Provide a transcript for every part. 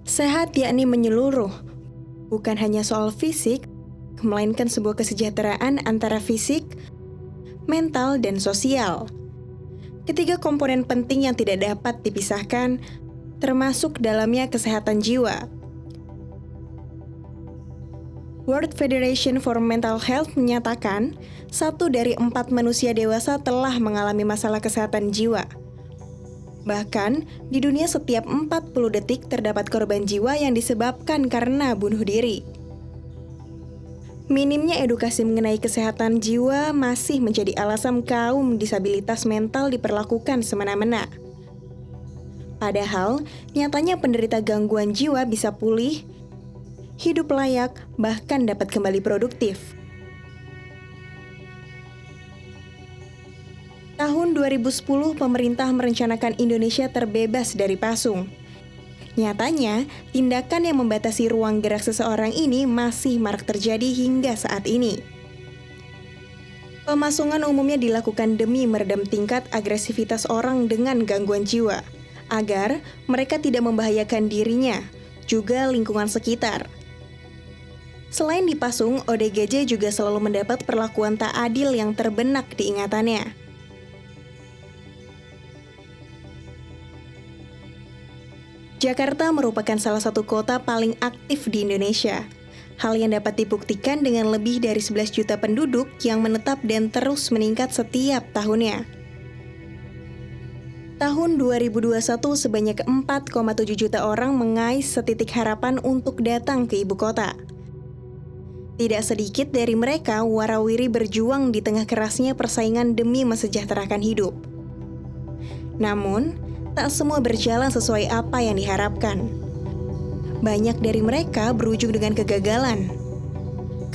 Sehat yakni menyeluruh, bukan hanya soal fisik, melainkan sebuah kesejahteraan antara fisik, mental, dan sosial. Ketiga komponen penting yang tidak dapat dipisahkan, termasuk dalamnya kesehatan jiwa. World Federation for Mental Health menyatakan, 1 dari 4 manusia dewasa telah mengalami masalah kesehatan jiwa. Bahkan, di dunia setiap 40 detik terdapat korban jiwa yang disebabkan karena bunuh diri. Minimnya edukasi mengenai kesehatan jiwa masih menjadi alasan kaum disabilitas mental diperlakukan semena-mena. Padahal, nyatanya penderita gangguan jiwa bisa pulih, hidup layak, bahkan dapat kembali produktif. Tahun 2010, pemerintah merencanakan Indonesia terbebas dari pasung. Nyatanya, tindakan yang membatasi ruang gerak seseorang ini masih marak terjadi hingga saat ini. Pemasungan umumnya dilakukan demi meredam tingkat agresivitas orang dengan gangguan jiwa, agar mereka tidak membahayakan dirinya, juga lingkungan sekitar. Selain dipasung, ODGJ juga selalu mendapat perlakuan tak adil yang terbenak di ingatannya. Jakarta merupakan salah satu kota paling aktif di Indonesia. Hal yang dapat dibuktikan dengan lebih dari 11 juta penduduk yang menetap dan terus meningkat setiap tahunnya. Tahun 2021 sebanyak 4,7 juta orang mengais setitik harapan untuk datang ke ibu kota. Tidak sedikit dari mereka warawiri berjuang di tengah kerasnya persaingan demi mesejahterakan hidup. Namun, tak semua berjalan sesuai apa yang diharapkan. Banyak dari mereka berujung dengan kegagalan.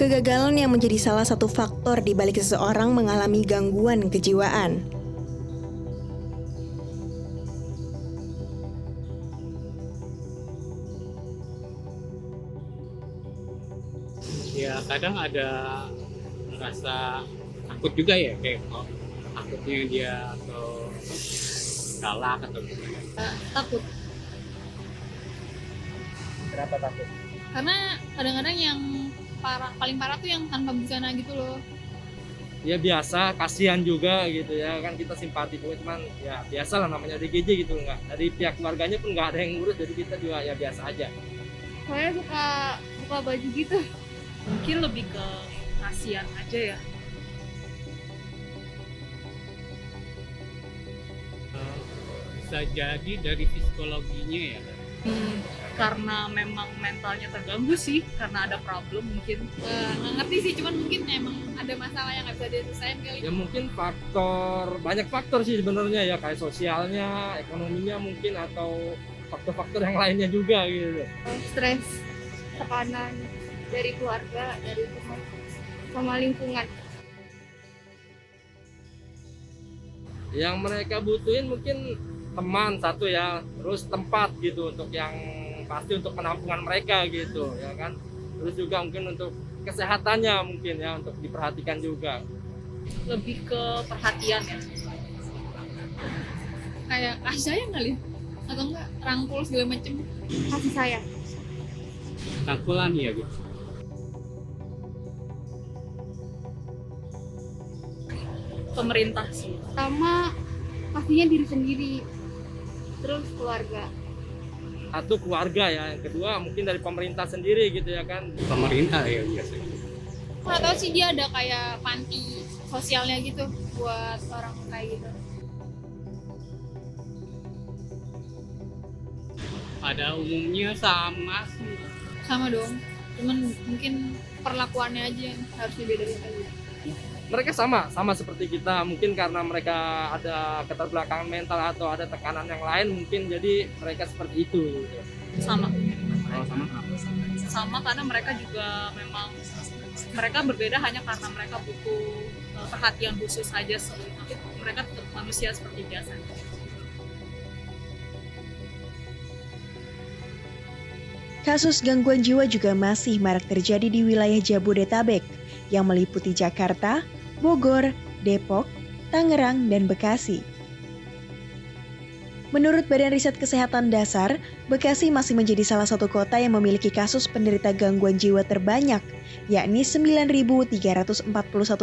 Kegagalan yang menjadi salah satu faktor di balik seseorang mengalami gangguan kejiwaan. Ya kadang ada rasa takut juga ya, kayak takutnya dia atau galak atau gimana. Takut, Kenapa takut? karena kadang-kadang yang paling parah tuh yang tanpa busana gitu loh. Ya biasa, kasihan juga gitu ya kan, kita simpati juga, cuman ya biasa lah namanya DGJ gitu, nggak dari pihak keluarganya pun nggak ada yang ngurus, jadi kita juga ya biasa aja. Soalnya suka buka baju gitu. Mungkin lebih ke kasihan aja ya. Bisa jadi dari psikologinya ya. Karena memang mentalnya terganggu sih, karena ada problem mungkin. Nggak ngerti sih, cuman mungkin emang ada masalah yang nggak bisa diselesain kali. Ya mungkin banyak faktor sih sebenarnya ya, kayak sosialnya, ekonominya mungkin, atau faktor-faktor yang lainnya juga gitu. Stres, tekanan dari keluarga, dari teman, sama lingkungan. Yang mereka butuhin mungkin teman satu ya, terus tempat gitu untuk yang pasti untuk penampungan mereka gitu ya kan. Terus juga mungkin untuk kesehatannya mungkin ya untuk diperhatikan juga. Lebih ke perhatian ya. Kayak kasih sayang kali, atau enggak rangkul segala macem. Kasih sayang. Rangkulan ya gitu. Pemerintah sih. Pertama, pastinya diri sendiri. Terus keluarga. Satu keluarga ya, yang kedua mungkin dari pemerintah sendiri gitu ya kan. Pemerintah ya biasanya. Nggak tahu sih, dia ada kayak panti sosialnya gitu buat orang kayak gitu. Pada umumnya sama sih. Sama dong, cuman mungkin perlakuannya aja yang harus dibedain aja. Mereka sama seperti kita, mungkin karena mereka ada keterbelakangan mental atau ada tekanan yang lain, mungkin jadi mereka seperti itu gitu. Sama. Kalau sama Sama karena mereka juga memang mereka berbeda hanya karena mereka butuh perhatian khusus aja sih. Tapi mereka tetap manusia seperti biasa. Kasus gangguan jiwa juga masih marak terjadi di wilayah Jabodetabek yang meliputi Jakarta, Bogor, Depok, Tangerang, dan Bekasi. Menurut Badan Riset Kesehatan Dasar, Bekasi masih menjadi salah satu kota yang memiliki kasus penderita gangguan jiwa terbanyak, yakni 9.341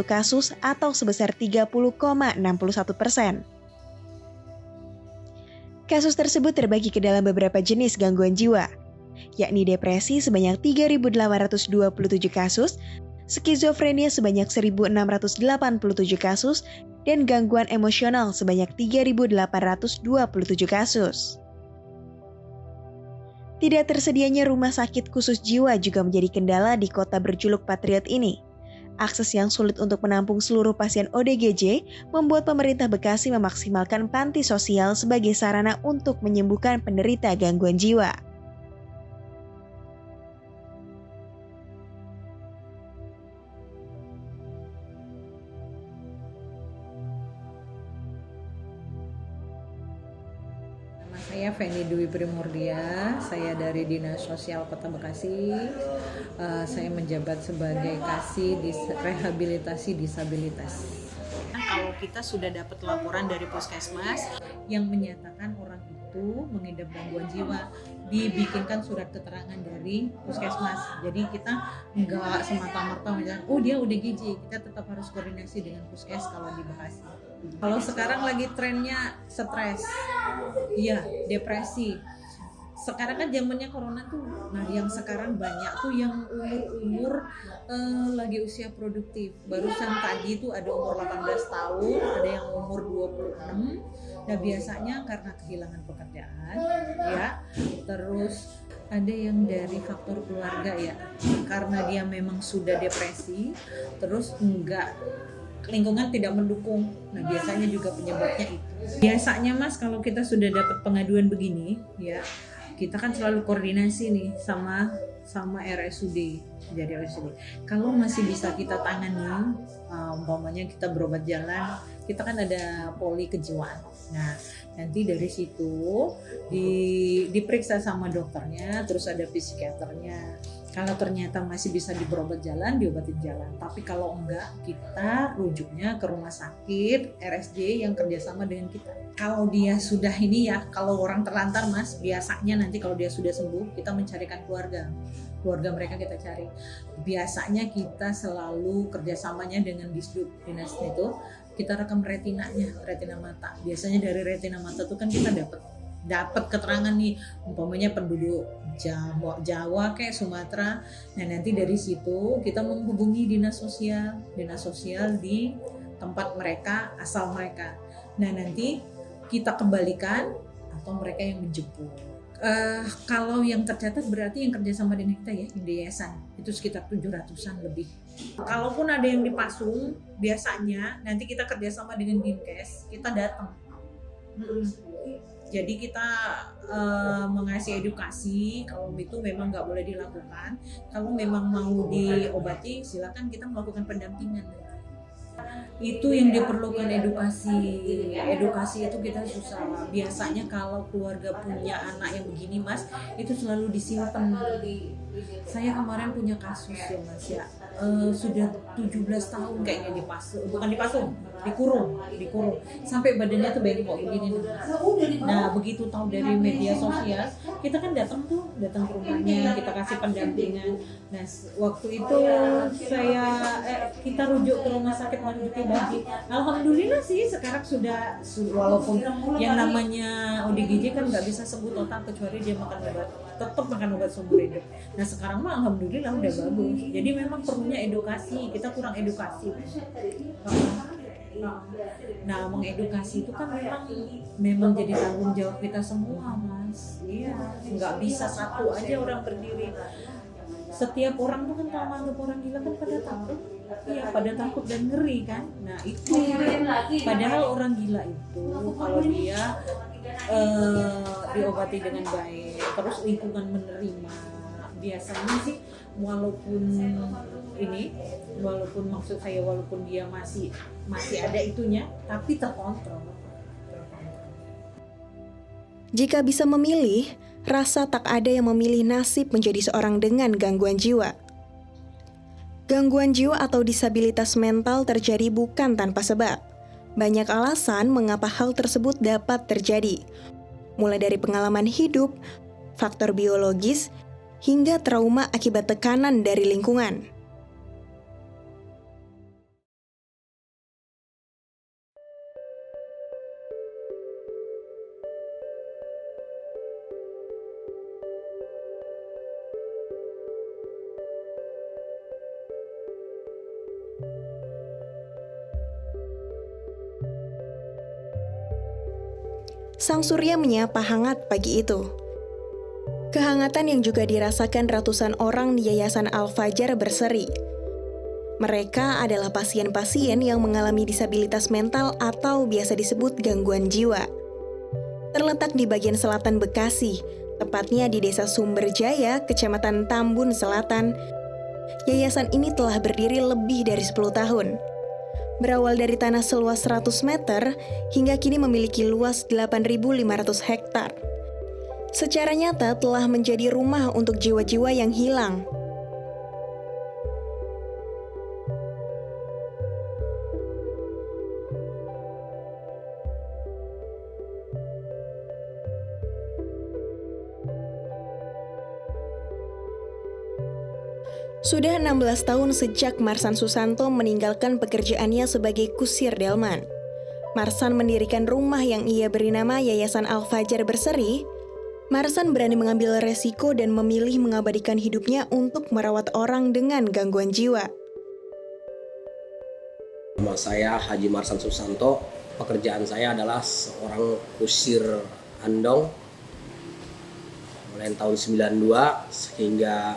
kasus atau sebesar 30,61%. Kasus tersebut terbagi ke dalam beberapa jenis gangguan jiwa, yakni depresi sebanyak 3.827 kasus, skizofrenia sebanyak 1.687 kasus, dan gangguan emosional sebanyak 3.827 kasus. Tidak tersedianya rumah sakit khusus jiwa juga menjadi kendala di kota berjuluk Patriot ini. Akses yang sulit untuk menampung seluruh pasien ODGJ membuat pemerintah Bekasi memaksimalkan panti sosial sebagai sarana untuk menyembuhkan penderita gangguan jiwa. Saya Feni Dwi Primurdia, saya dari Dinas Sosial Kota Bekasi. Saya menjabat sebagai Kasih Rehabilitasi Disabilitas. Kalau kita sudah dapat laporan dari puskesmas yang menyatakan orang itu mengidap gangguan jiwa, dibikinkan surat keterangan dari puskesmas. Jadi kita nggak semata-mata misalnya, oh dia ODGJ, kita tetap harus koordinasi dengan puskes kalau di Bekasi. Kalau sekarang lagi trennya stres, iya, depresi. Sekarang kan zamannya corona tuh, nah yang sekarang banyak tuh yang umur lagi usia produktif. Barusan tadi tuh ada umur 18 tahun, ada yang umur 26. Nah biasanya karena kehilangan pekerjaan, ya, terus ada yang dari faktor keluarga ya, karena dia memang sudah depresi, terus lingkungan tidak mendukung. Nah biasanya juga penyebabnya itu. Biasanya Mas, kalau kita sudah dapat pengaduan begini, ya kita kan selalu koordinasi nih sama RSUD. Jadi RSUD. Kalau masih bisa kita tangani, umpamanya kita berobat jalan, kita kan ada poli kejiwaan. Nah nanti dari situ diperiksa sama dokternya, terus ada psikiaternya. Kalau ternyata masih bisa berobat jalan, diobatin jalan. Tapi kalau enggak, kita rujuknya ke rumah sakit RSJ yang kerjasama dengan kita. Kalau dia sudah ini ya, kalau orang terlantar Mas, biasanya nanti kalau dia sudah sembuh, kita mencarikan keluarga mereka kita cari. Biasanya kita selalu kerjasamanya dengan Disduk dinas itu, kita rekam retina mata. Biasanya dari retina mata itu kan kita dapat keterangan nih, umpamanya penduduk Jawa kayak Sumatera. Nah nanti dari situ kita menghubungi dinas sosial di tempat mereka, asal mereka. Nah nanti kita kembalikan atau mereka yang menjemput. Kalau yang tercatat berarti yang kerjasama dengan kita ya, di yayasan itu sekitar 700-an lebih. Kalaupun ada yang dipasung, biasanya nanti kita kerjasama dengan Dinkes, kita datang. Jadi kita mengasih edukasi, kalau itu memang nggak boleh dilakukan. Kalau memang mau diobati, silakan kita melakukan pendampingan. Itu yang diperlukan edukasi itu kita susah. Biasanya kalau keluarga punya anak yang begini Mas, itu selalu disimpan. Saya kemarin punya kasus ya Mas ya, sudah 17 tahun kayaknya dikurung sampai badannya tuh bengkok begini. Nah begitu tahu dari media sosial, kita kan datang ke rumahnya, kita kasih pendampingan. Nah waktu itu kita rujuk ke rumah sakit Marzuki Baji. Alhamdulillah sih sekarang sudah walaupun yang namanya ODGJ kan nggak bisa sembuh total kecuali dia tetap makan obat seumur hidup. Nah sekarang mah alhamdulillah udah bagus. Jadi memang perlunya edukasi, kita kurang edukasi. Nah mengedukasi itu kan memang jadi tanggung jawab kita semua Mas. Iya, nggak bisa satu aja orang berdiri. Setiap orang tuh kan kalau menganggap orang gila kan pada takut. Iya, pada takut dan ngeri kan. Nah itu padahal orang gila itu kalau dia diobati dengan baik, terus lingkungan menerima, biasanya sih walaupun dia masih ada itunya, tapi terkontrol. Jika bisa memilih, rasa tak ada yang memilih nasib menjadi seorang dengan gangguan jiwa. Gangguan jiwa atau disabilitas mental terjadi bukan tanpa sebab. Banyak alasan mengapa hal tersebut dapat terjadi. mulai dari pengalaman hidup, faktor biologis, hingga trauma akibat tekanan dari lingkungan. Sang surya menyapa hangat pagi itu. Kehangatan yang juga dirasakan ratusan orang di Yayasan Al-Fajar berseri. Mereka adalah pasien-pasien yang mengalami disabilitas mental atau biasa disebut gangguan jiwa. Terletak di bagian selatan Bekasi, tepatnya di Desa Sumberjaya, Kecamatan Tambun Selatan. Yayasan ini telah berdiri lebih dari 10 tahun. Berawal dari tanah seluas 100 meter, hingga kini memiliki luas 8.500 hektar. Secara nyata telah menjadi rumah untuk jiwa-jiwa yang hilang. Sudah 16 tahun sejak Marsan Susanto meninggalkan pekerjaannya sebagai kusir delman. Marsan mendirikan rumah yang ia beri nama Yayasan Al-Fajar Berseri. Marsan berani mengambil resiko dan memilih mengabadikan hidupnya untuk merawat orang dengan gangguan jiwa. Nama saya Haji Marsan Susanto. Pekerjaan saya adalah seorang kusir andong mulai tahun 92 sehingga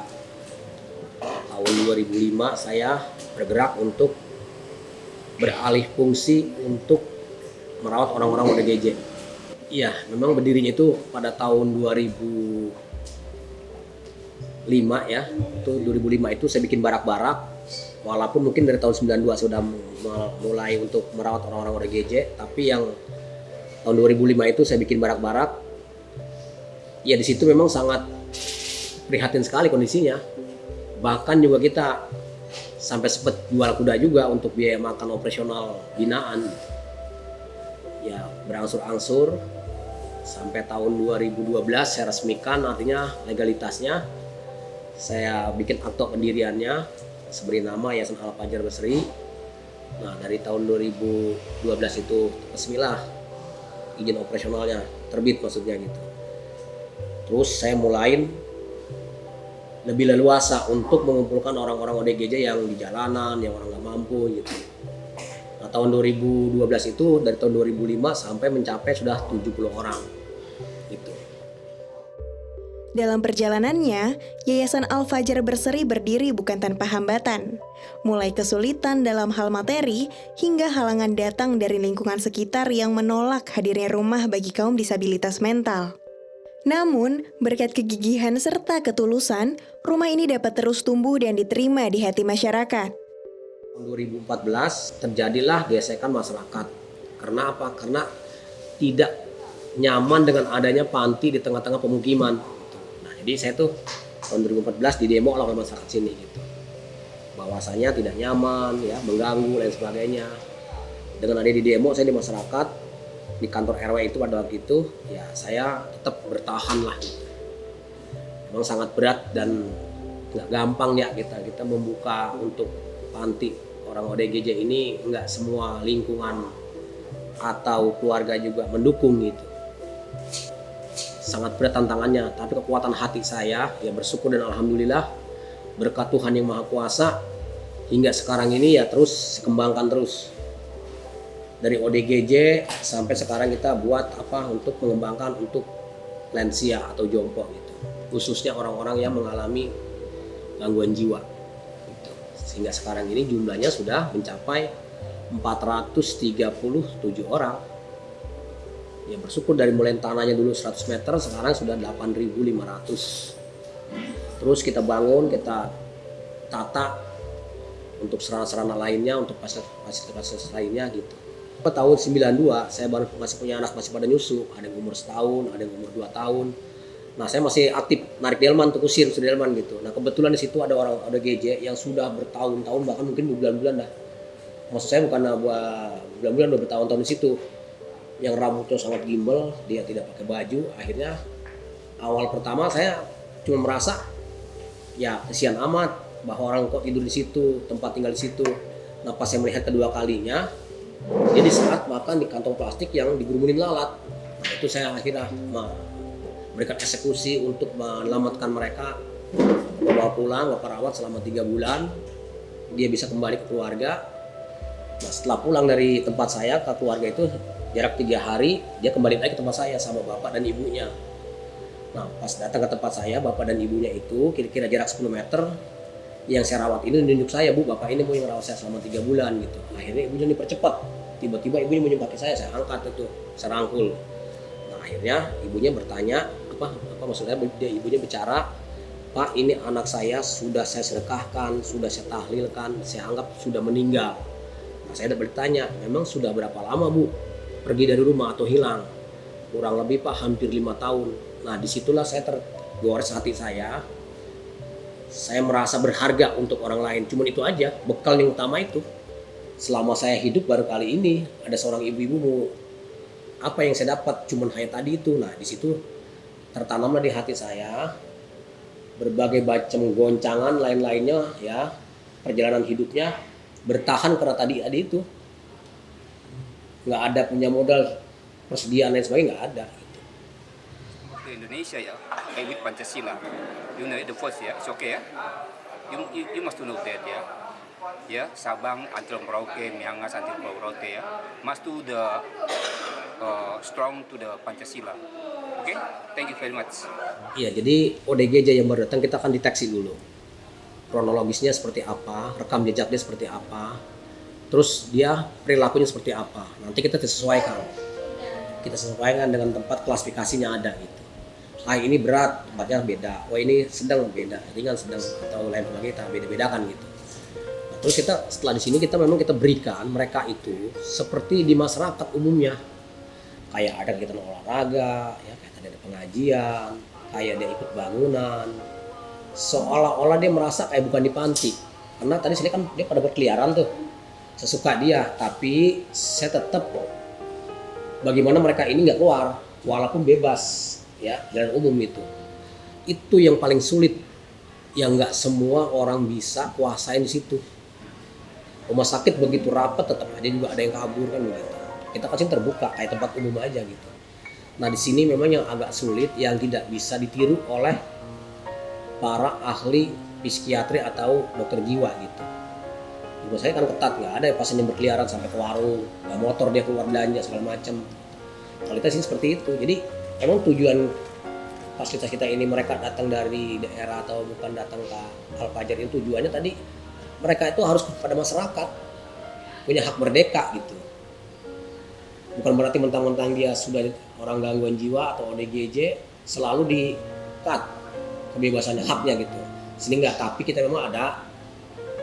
tahun 2005 saya bergerak untuk beralih fungsi untuk merawat orang-orang ODGJ. Iya, memang berdirinya itu pada tahun 2005 ya. Itu 2005 itu saya bikin barak-barak. Walaupun mungkin dari tahun 92 saya sudah mulai untuk merawat orang-orang ODGJ, tapi yang tahun 2005 itu saya bikin barak-barak. Ya di situ memang sangat prihatin sekali kondisinya. Bahkan juga kita sampai sempat jual kuda juga untuk biaya makan operasional binaan. Ya berangsur-angsur sampai tahun 2012 saya resmikan, artinya legalitasnya. Saya bikin akte pendiriannya, seberi nama Yayasan Al-Fajar Berseri. Nah dari tahun 2012 itu resmilah izin operasionalnya, terbit maksudnya gitu. Terus saya mulain lebih leluasa untuk mengumpulkan orang-orang ODGJ yang di jalanan, yang orang nggak mampu gitu. Nah tahun 2012 itu dari tahun 2005 sampai mencapai sudah 70 orang gitu. Dalam perjalanannya, Yayasan Al-Fajar Berseri berdiri bukan tanpa hambatan. Mulai kesulitan dalam hal materi hingga halangan datang dari lingkungan sekitar yang menolak hadirnya rumah bagi kaum disabilitas mental. Namun, berkat kegigihan serta ketulusan, rumah ini dapat terus tumbuh dan diterima di hati masyarakat. Tahun 2014 terjadilah gesekan masyarakat. Karena apa? Karena tidak nyaman dengan adanya panti di tengah-tengah pemukiman. Nah, jadi saya tuh tahun 2014 di demo oleh masyarakat sini gitu. Bahwasanya tidak nyaman, ya, mengganggu dan sebagainya. Dengan ada di demo saya di masyarakat, di kantor RW itu pada waktu itu, ya saya tetap bertahan lah gitu. Memang sangat berat dan nggak gampang ya kita membuka untuk panti orang ODGJ ini, nggak semua lingkungan atau keluarga juga mendukung gitu. Sangat berat tantangannya, tapi kekuatan hati saya ya bersyukur dan alhamdulillah berkat Tuhan yang Maha Kuasa hingga sekarang ini ya terus kembangkan terus. Dari ODGJ sampai sekarang kita buat apa untuk mengembangkan untuk lansia atau jompo gitu. Khususnya orang-orang yang mengalami gangguan jiwa gitu. Sehingga sekarang ini jumlahnya sudah mencapai 437 orang. Ya bersyukur dari mulai tanahnya dulu 100 meter sekarang sudah 8.500. Terus kita bangun, kita tata untuk sarana-sarana lainnya, untuk fasilitas lainnya gitu. Tahun 92 saya baru masih punya anak masih pada nyusu, ada yang umur setahun, ada yang umur 2 tahun. Nah saya masih aktif narik delman untuk kusir delman gitu. Nah kebetulan di situ ada orang ODGJ yang sudah bertahun-tahun bahkan mungkin berbulan-bulan dah. Maksud saya bukan bulan-bulan udah bertahun-tahun di situ. yang rambutnya sangat gimbal, dia tidak pakai baju. Akhirnya awal pertama saya cuma merasa ya kesian amat bahwa orang kok tidur di situ, tempat tinggal di situ. Nah pas saya melihat kedua kalinya, dia disekat makan di kantong plastik yang digurumunin lalat. Nah itu saya akhirnya memberikan eksekusi untuk menyelamatkan mereka, bawa pulang, bapak rawat selama 3 bulan. Dia bisa kembali ke keluarga. Nah setelah pulang dari tempat saya ke keluarga itu jarak 3 hari, dia kembali lagi ke tempat saya sama bapak dan ibunya. Nah pas datang ke tempat saya, bapak dan ibunya itu kira-kira jarak 10 meter. Yang saya rawat ini nunjuk saya, Bu, bapak ini mau yang rawat saya selama 3 bulan gitu. Akhirnya ibunya dipercepat. Tiba-tiba ibunya menyempati saya angkat itu, saya rangkul. Nah akhirnya ibunya bertanya, apa maksudnya ibunya bicara, Pak ini anak saya sudah saya sedekahkan, sudah saya tahlilkan, saya anggap sudah meninggal. Nah, saya bertanya, memang sudah berapa lama Bu pergi dari rumah atau hilang? Kurang lebih Pak hampir 5 tahun. Nah disitulah saya tergores hati saya. Saya merasa berharga untuk orang lain. Cuman itu aja, bekal yang utama itu. Selama saya hidup baru kali ini ada seorang ibu-ibu mau apa yang saya dapat cuman hanya tadi itu. Nah di situ tertanamlah di hati saya berbagai macam goncangan lain-lainnya ya, perjalanan hidupnya bertahan karena tadi itu nggak ada punya modal persediaan lain sebagainya, nggak ada. Di Indonesia ya, I with Pancasila. You know the first ya, it's okay ya. You must know that ya. Ya, Sabang until Merauke, Miangas until Pulau Rote ya, must do the strong to the Pancasila. Okay, thank you very much. Iya, jadi ODGJ yang baru datang kita akan deteksi dulu kronologisnya seperti apa, rekam jejaknya seperti apa, terus dia perilakunya seperti apa. Nanti kita sesuaikan dengan tempat klasifikasinya ada gitu. Ah ini berat, tempatnya beda. Oh ini sedang beda, ringan sedang atau lain sebagainya kita beda-bedakan gitu. Nah, terus kita setelah di sini kita berikan mereka itu seperti di masyarakat umumnya. Kayak ada kegiatan olahraga, ya kayak tadi ada pengajian, kayak dia ikut bangunan. Seolah-olah dia merasa kayak bukan di panti. Karena tadi sini kan dia pada berkeliaran tuh. Sesuka dia, tapi saya tetap bagaimana mereka ini nggak keluar walaupun bebas. Ya, jalan umum itu yang paling sulit, yang nggak semua orang bisa kuasain di situ. Rumah sakit begitu rapat tetap aja juga ada yang kabur kan begitu. Kita kasih terbuka kayak tempat umum aja gitu. Nah di sini memang yang agak sulit, yang tidak bisa ditiru oleh para ahli psikiatri atau dokter jiwa gitu. Menurut saya kan ketat, nggak ada pasien yang berkeliaran sampai ke warung, nggak motor dia keluar belanja segala macam. Kalau kita sini seperti itu, jadi emang tujuan fasilitas kita ini mereka datang dari daerah atau bukan datang ke Al-Fajar, ini tujuannya tadi mereka itu harus kepada masyarakat, punya hak merdeka gitu. Bukan berarti mentang-mentang dia sudah orang gangguan jiwa atau ODGJ selalu di-cut kebebasannya, haknya gitu. Sini enggak, tapi kita memang ada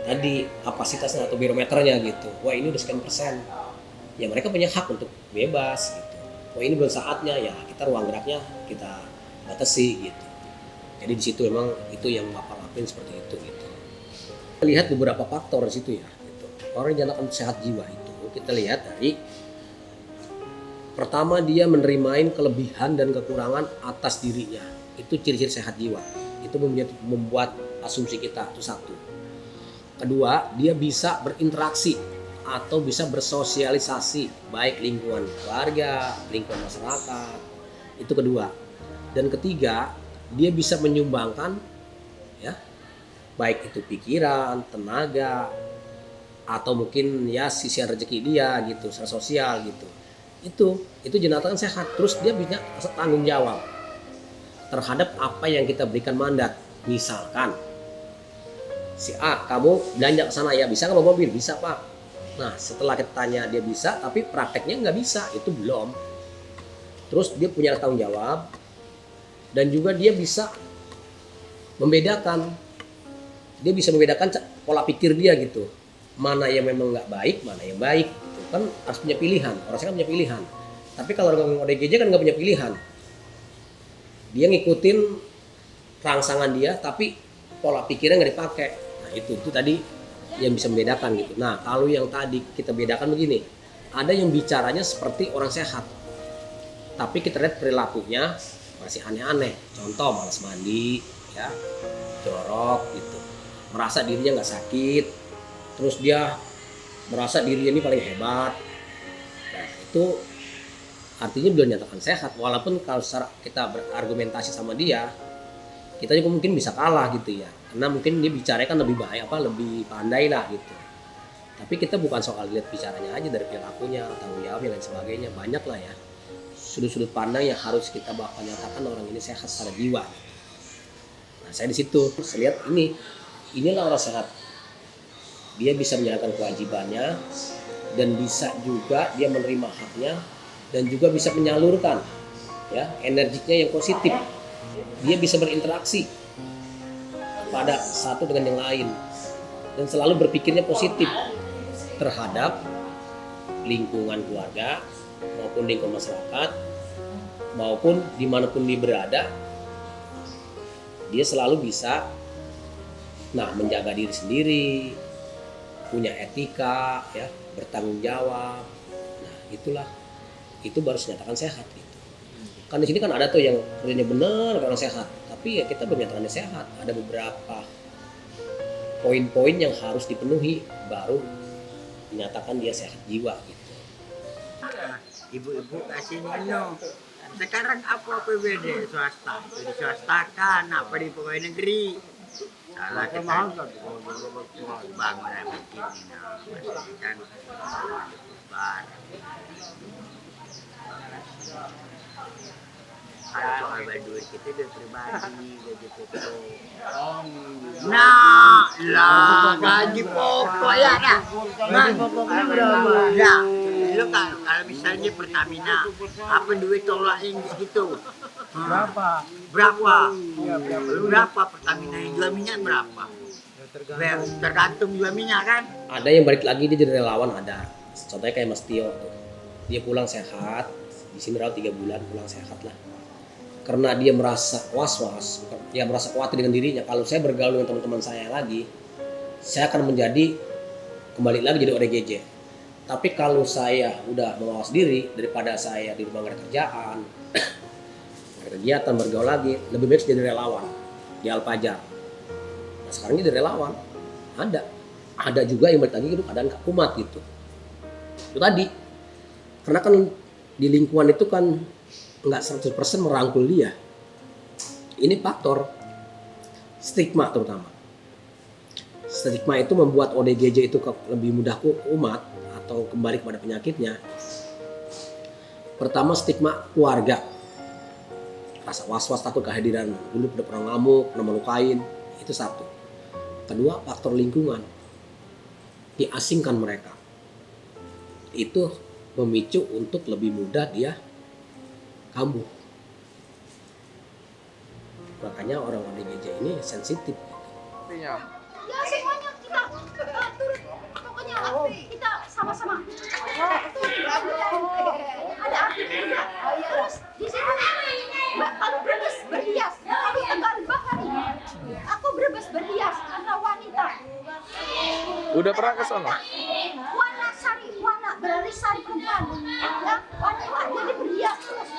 tadi kapasitasnya atau barometernya gitu. Wah ini udah sekian persen, ya mereka punya hak untuk bebas gitu. Oh ini belum saatnya, ya kita ruang geraknya kita batasi gitu. Jadi di situ memang itu yang Bapak lakuin seperti itu gitu. Kita lihat beberapa faktor di situ ya gitu. Orang yang dinyatakan sehat jiwa itu kita lihat dari pertama dia menerimain kelebihan dan kekurangan atas dirinya. Itu ciri-ciri sehat jiwa. Itu membuat asumsi kita itu satu. Kedua, dia bisa berinteraksi atau bisa bersosialisasi baik lingkungan keluarga, lingkungan masyarakat. Itu kedua. Dan ketiga, dia bisa menyumbangkan ya baik itu pikiran, tenaga atau mungkin ya sisian rezeki dia gitu, secara sosial gitu. Itu dinyatakan sehat. Terus dia bisa tanggung jawab terhadap apa yang kita berikan mandat. Misalkan si A, kamu belanja ke sana ya, bisa nggak bawa mobil? Bisa Pak. Nah setelah kita tanya dia bisa, tapi prakteknya nggak bisa, itu belum. Terus dia punya tanggung jawab dan juga dia bisa membedakan pola pikir dia gitu. Mana yang memang nggak baik, mana yang baik. Gitu. Kan harus punya pilihan, orang saya kan punya pilihan. Tapi kalau orang ODGJ kan nggak punya pilihan. Dia ngikutin rangsangan dia, tapi pola pikirnya nggak dipakai. Nah itu tadi yang bisa membedakan gitu. Nah kalau yang tadi kita bedakan begini, ada yang bicaranya seperti orang sehat, tapi kita lihat perilakunya masih aneh-aneh. Contoh malas mandi, ya, jorok gitu, merasa dirinya nggak sakit, terus dia merasa dirinya ini paling hebat. Nah itu artinya belum nyatakan sehat, walaupun kalau secara kita berargumentasi sama dia, kita juga mungkin bisa kalah gitu ya, karena mungkin dia bicaranya kan lebih baik, lebih pandai lah gitu. Tapi kita bukan soal lihat bicaranya aja, dari perilakunya, tanggung jawabnya dan sebagainya, banyak lah ya sudut-sudut pandang yang harus kita bakal nyatakan orang ini sehat secara jiwa. Nah saya di situ, saya lihat inilah orang sehat. Dia bisa menjalankan kewajibannya dan bisa juga dia menerima haknya dan juga bisa menyalurkan ya energinya yang positif. Dia bisa berinteraksi pada satu dengan yang lain dan selalu berpikirnya positif terhadap lingkungan keluarga maupun lingkungan masyarakat maupun dimanapun dia berada. Dia selalu bisa menjaga diri sendiri, punya etika, ya, bertanggung jawab. Nah itu baru dinyatakan sehat gitu. Kan di sini kan ada tuh yang kerjanya benar orang sehat, tapi ya kita belum nyatakannya sehat. Ada beberapa poin-poin yang harus dipenuhi baru dinyatakan dia sehat jiwa gitu. Ibu-ibu kasih minum. Sekarang apa PBD swasta? Jadi swastakan, apa di pegawai negeri? Salah kita bangunan bikin ini kan bar. Kalau soal duit kita duit pribadi, gaji pokok. Nah, lah gaji pokok ya. Gaji pokoknya berapa? Ya, lu kan kalau misalnya Pertamina, apa duit tolakin gitu? Berapa? Berapa Pertamina yang jual minyak berapa? Tergantung jual minyak kan? Ada yang balik lagi dia jadi relawan, ada. Contohnya kayak Mas Tio tuh. Dia pulang sehat, di sini rawat 3 bulan pulang sehat lah. Karena dia merasa was-was, dia merasa khawatir dengan dirinya. Kalau saya bergaul dengan teman-teman saya lagi, saya akan kembali lagi jadi ODGJ. Tapi kalau saya udah mawas diri, daripada saya di rumah nggak ada kerjaan, kegiatan bergaul lagi, lebih baik jadi relawan di Alpajar. Nah, sekarang jadi relawan, ada juga yang balik lagi gitu keadaan gak kumat gitu. Itu tadi, karena kan di lingkungan itu kan nggak 100% merangkul dia. Ini faktor stigma terutama. Stigma itu membuat ODGJ itu lebih mudah kumat atau kembali kepada penyakitnya. Pertama stigma keluarga. Rasa was-was takut kehadiran dulu udah pernah ngamuk, pernah melukain, itu satu. Kedua faktor lingkungan. Diasingkan mereka. Itu memicu untuk lebih mudah dia kambuh. Makanya orang ODGJ ini sensitif. Ya semuanya kita turut, pokoknya kita sama-sama. Ada arti juga. Terus di sini kalau Brebes berhias, kalau Tegal Bahari, aku Brebes berhias karena wanita. Udah pernah ke sana? Wana berarti sari perempuan. Ya, wanita jadi berhias terus.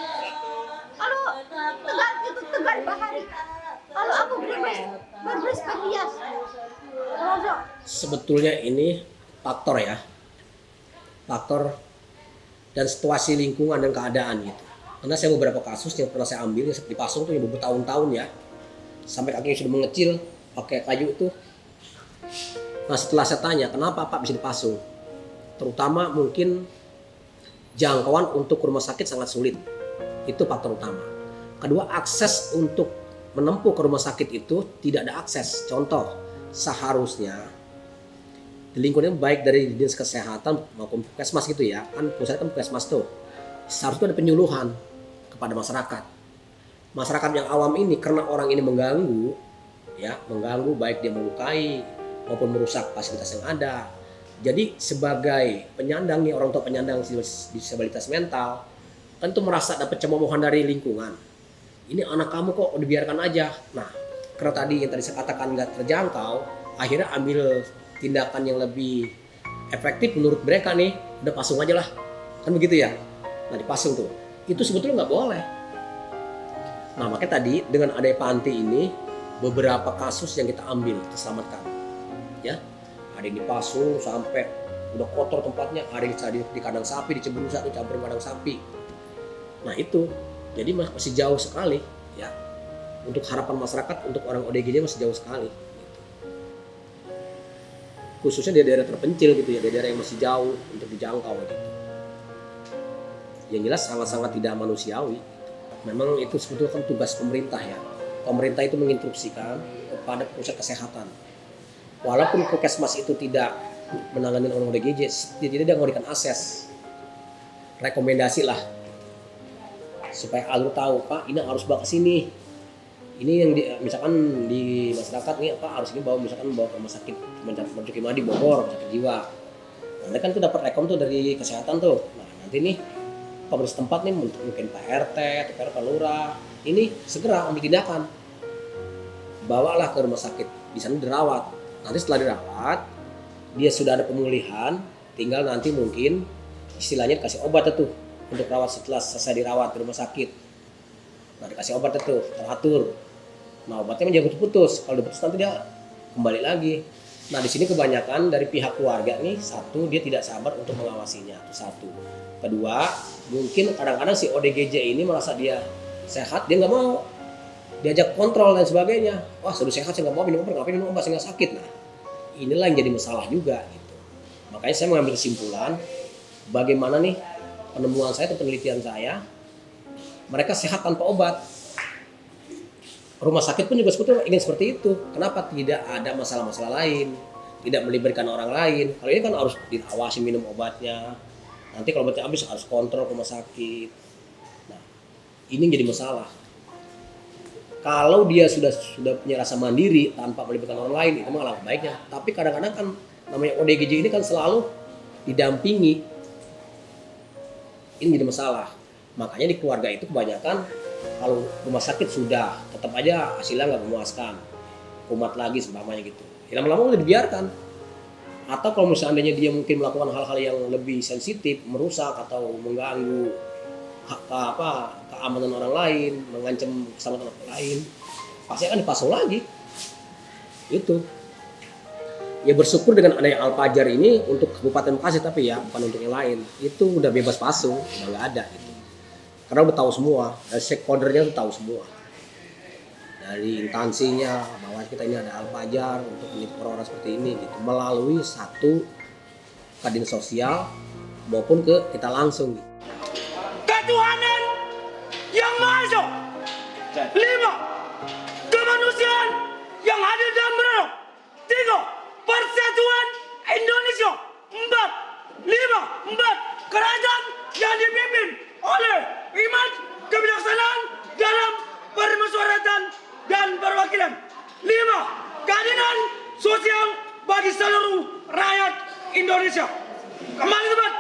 Kalau Tegal itu Tegal Bahari. Kalau aku Brebes berhias. Sebetulnya ini faktor ya. Faktor dan situasi lingkungan dan keadaan gitu. Karena saya beberapa kasus yang pernah saya ambil yang dipasung tuh yang bertahun-tahun ya. Sampai kakinya sudah mengecil pakai kayu itu. Nah setelah saya tanya kenapa Pak bisa dipasung? Terutama mungkin jangkauan untuk rumah sakit sangat sulit. Itu faktor utama. Kedua, akses untuk menempuh ke rumah sakit itu tidak ada akses. Contoh, seharusnya di lingkungan baik dari dinas kesehatan maupun puskesmas gitu ya. Kan pusat kan puskesmas tuh. Seharusnya ada penyuluhan kepada masyarakat. Masyarakat yang awam ini karena orang ini mengganggu baik dia melukai maupun merusak fasilitas yang ada. Jadi sebagai penyandang nih, orang tua penyandang disabilitas mental kan tuh merasa dapat cemoohan dari lingkungan. Ini anak kamu kok dibiarkan aja. Nah, karena tadi yang tadi saya katakan nggak terjangkau, akhirnya ambil tindakan yang lebih efektif menurut mereka nih, udah pasung aja lah. Kan begitu ya? Nah dipasung tuh. itu sebetulnya nggak boleh. Nah makanya tadi dengan adanya panti ini beberapa kasus yang kita ambil, kita selamatkan. Ya, ada yang dipasung sampai udah kotor tempatnya, ada yang di kandang sapi, dicebur satu campur kandang sapi. Nah itu, jadi masih jauh sekali ya. Untuk harapan masyarakat, untuk orang ODGJ masih jauh sekali. Gitu. Khususnya di daerah terpencil gitu ya, di daerah yang masih jauh untuk dijangkau gitu. Yang jelas sangat-sangat tidak manusiawi. Memang itu sebetulnya kan tugas pemerintah ya. Pemerintah itu menginstruksikan kepada pusat kesehatan. Walaupun Puskesmas itu tidak menangani orang ODGJ, setidaknya dia memberikan akses, rekomendasi lah, supaya alur tahu, Pak ini harus bawa ke sini. Ini yang misalkan di masyarakat nih, Pak harus ini bawa misalkan bawa ke rumah sakit Marzuki Mahdi Bogor, rumah sakit jiwa. Nanti kan itu dapat rekom tuh dari kesehatan tuh. Nah nanti nih pemerintah tempat nih mungkin Pak RT, Pak Lurah, ini segera ambil tindakan, bawalah ke rumah sakit, di sana dirawat. Nanti setelah dirawat, dia sudah ada pemulihan, tinggal nanti mungkin istilahnya dikasih obat itu untuk rawat setelah selesai dirawat di rumah sakit. Nah dikasih obat itu teratur. Nah obatnya jangan putus-putus, kalau diputus nanti dia kembali lagi. Nah di sini kebanyakan dari pihak keluarga nih, satu dia tidak sabar untuk mengawasinya, itu satu. Kedua, mungkin kadang-kadang si ODGJ ini merasa dia sehat, dia nggak mau diajak kontrol dan sebagainya. Wah sudah sehat saya nggak mau minum obat, ngapain minum obat saya nggak sakit. Nah inilah yang jadi masalah juga gitu. Makanya saya mengambil kesimpulan bagaimana nih penemuan saya atau penelitian saya, mereka sehat tanpa obat. Rumah sakit pun juga sebetulnya ingin seperti itu. Kenapa tidak ada masalah-masalah lain, tidak melibatkan orang lain? Kalau ini kan harus diawasi minum obatnya. Nanti kalau obatnya habis harus kontrol rumah sakit. Nah ini jadi masalah. Kalau dia sudah punya rasa mandiri tanpa melibatkan orang lain, itu malah baiknya. Tapi kadang-kadang kan namanya ODGJ ini kan selalu didampingi. Ini jadi masalah. Makanya di keluarga itu kebanyakan kalau rumah sakit sudah tetap aja hasilnya nggak memuaskan, kumat lagi seumpamanya gitu. Ya, lama-lama udah dibiarkan. Atau kalau misalnya dia mungkin melakukan hal-hal yang lebih sensitif, merusak atau mengganggu keamanan orang lain, mengancam keselamatan orang lain, pasti akan dipasung lagi. Itu. Ya bersyukur dengan adanya Alpajar ini untuk Kabupaten Bekasi, tapi ya bukan untuk yang lain. Itu udah bebas pasung, udah nggak ada gitu. Karena udah tahu semua, dari stakeholdernya udah tahu semua. Dari instansinya bahwa kita ini ada Alpajar untuk mendidik orang-orang seperti ini gitu, melalui satu kadin sosial maupun ke kita langsung gitu. Ketuhanan yang Maha Esa. 5. Kemanusiaan yang adil dan beradab. 3. Persatuan Indonesia. 4. Kerajaan yang dipimpin oleh hikmat kebijaksanaan dalam permusyawaratan dan perwakilan. 5. Keadilan sosial bagi seluruh rakyat Indonesia. Kembali tempat.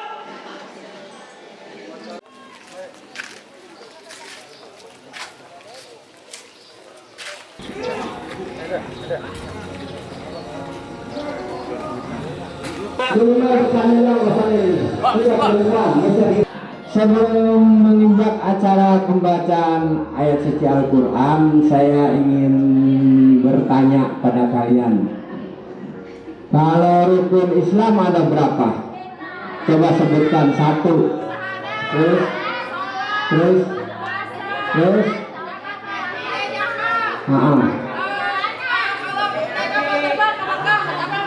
Sebelum menginjak acara pembacaan ayat suci Al-Quran, saya ingin bertanya pada kalian. Kalau rukun Islam ada berapa? Coba sebutkan 1. Terus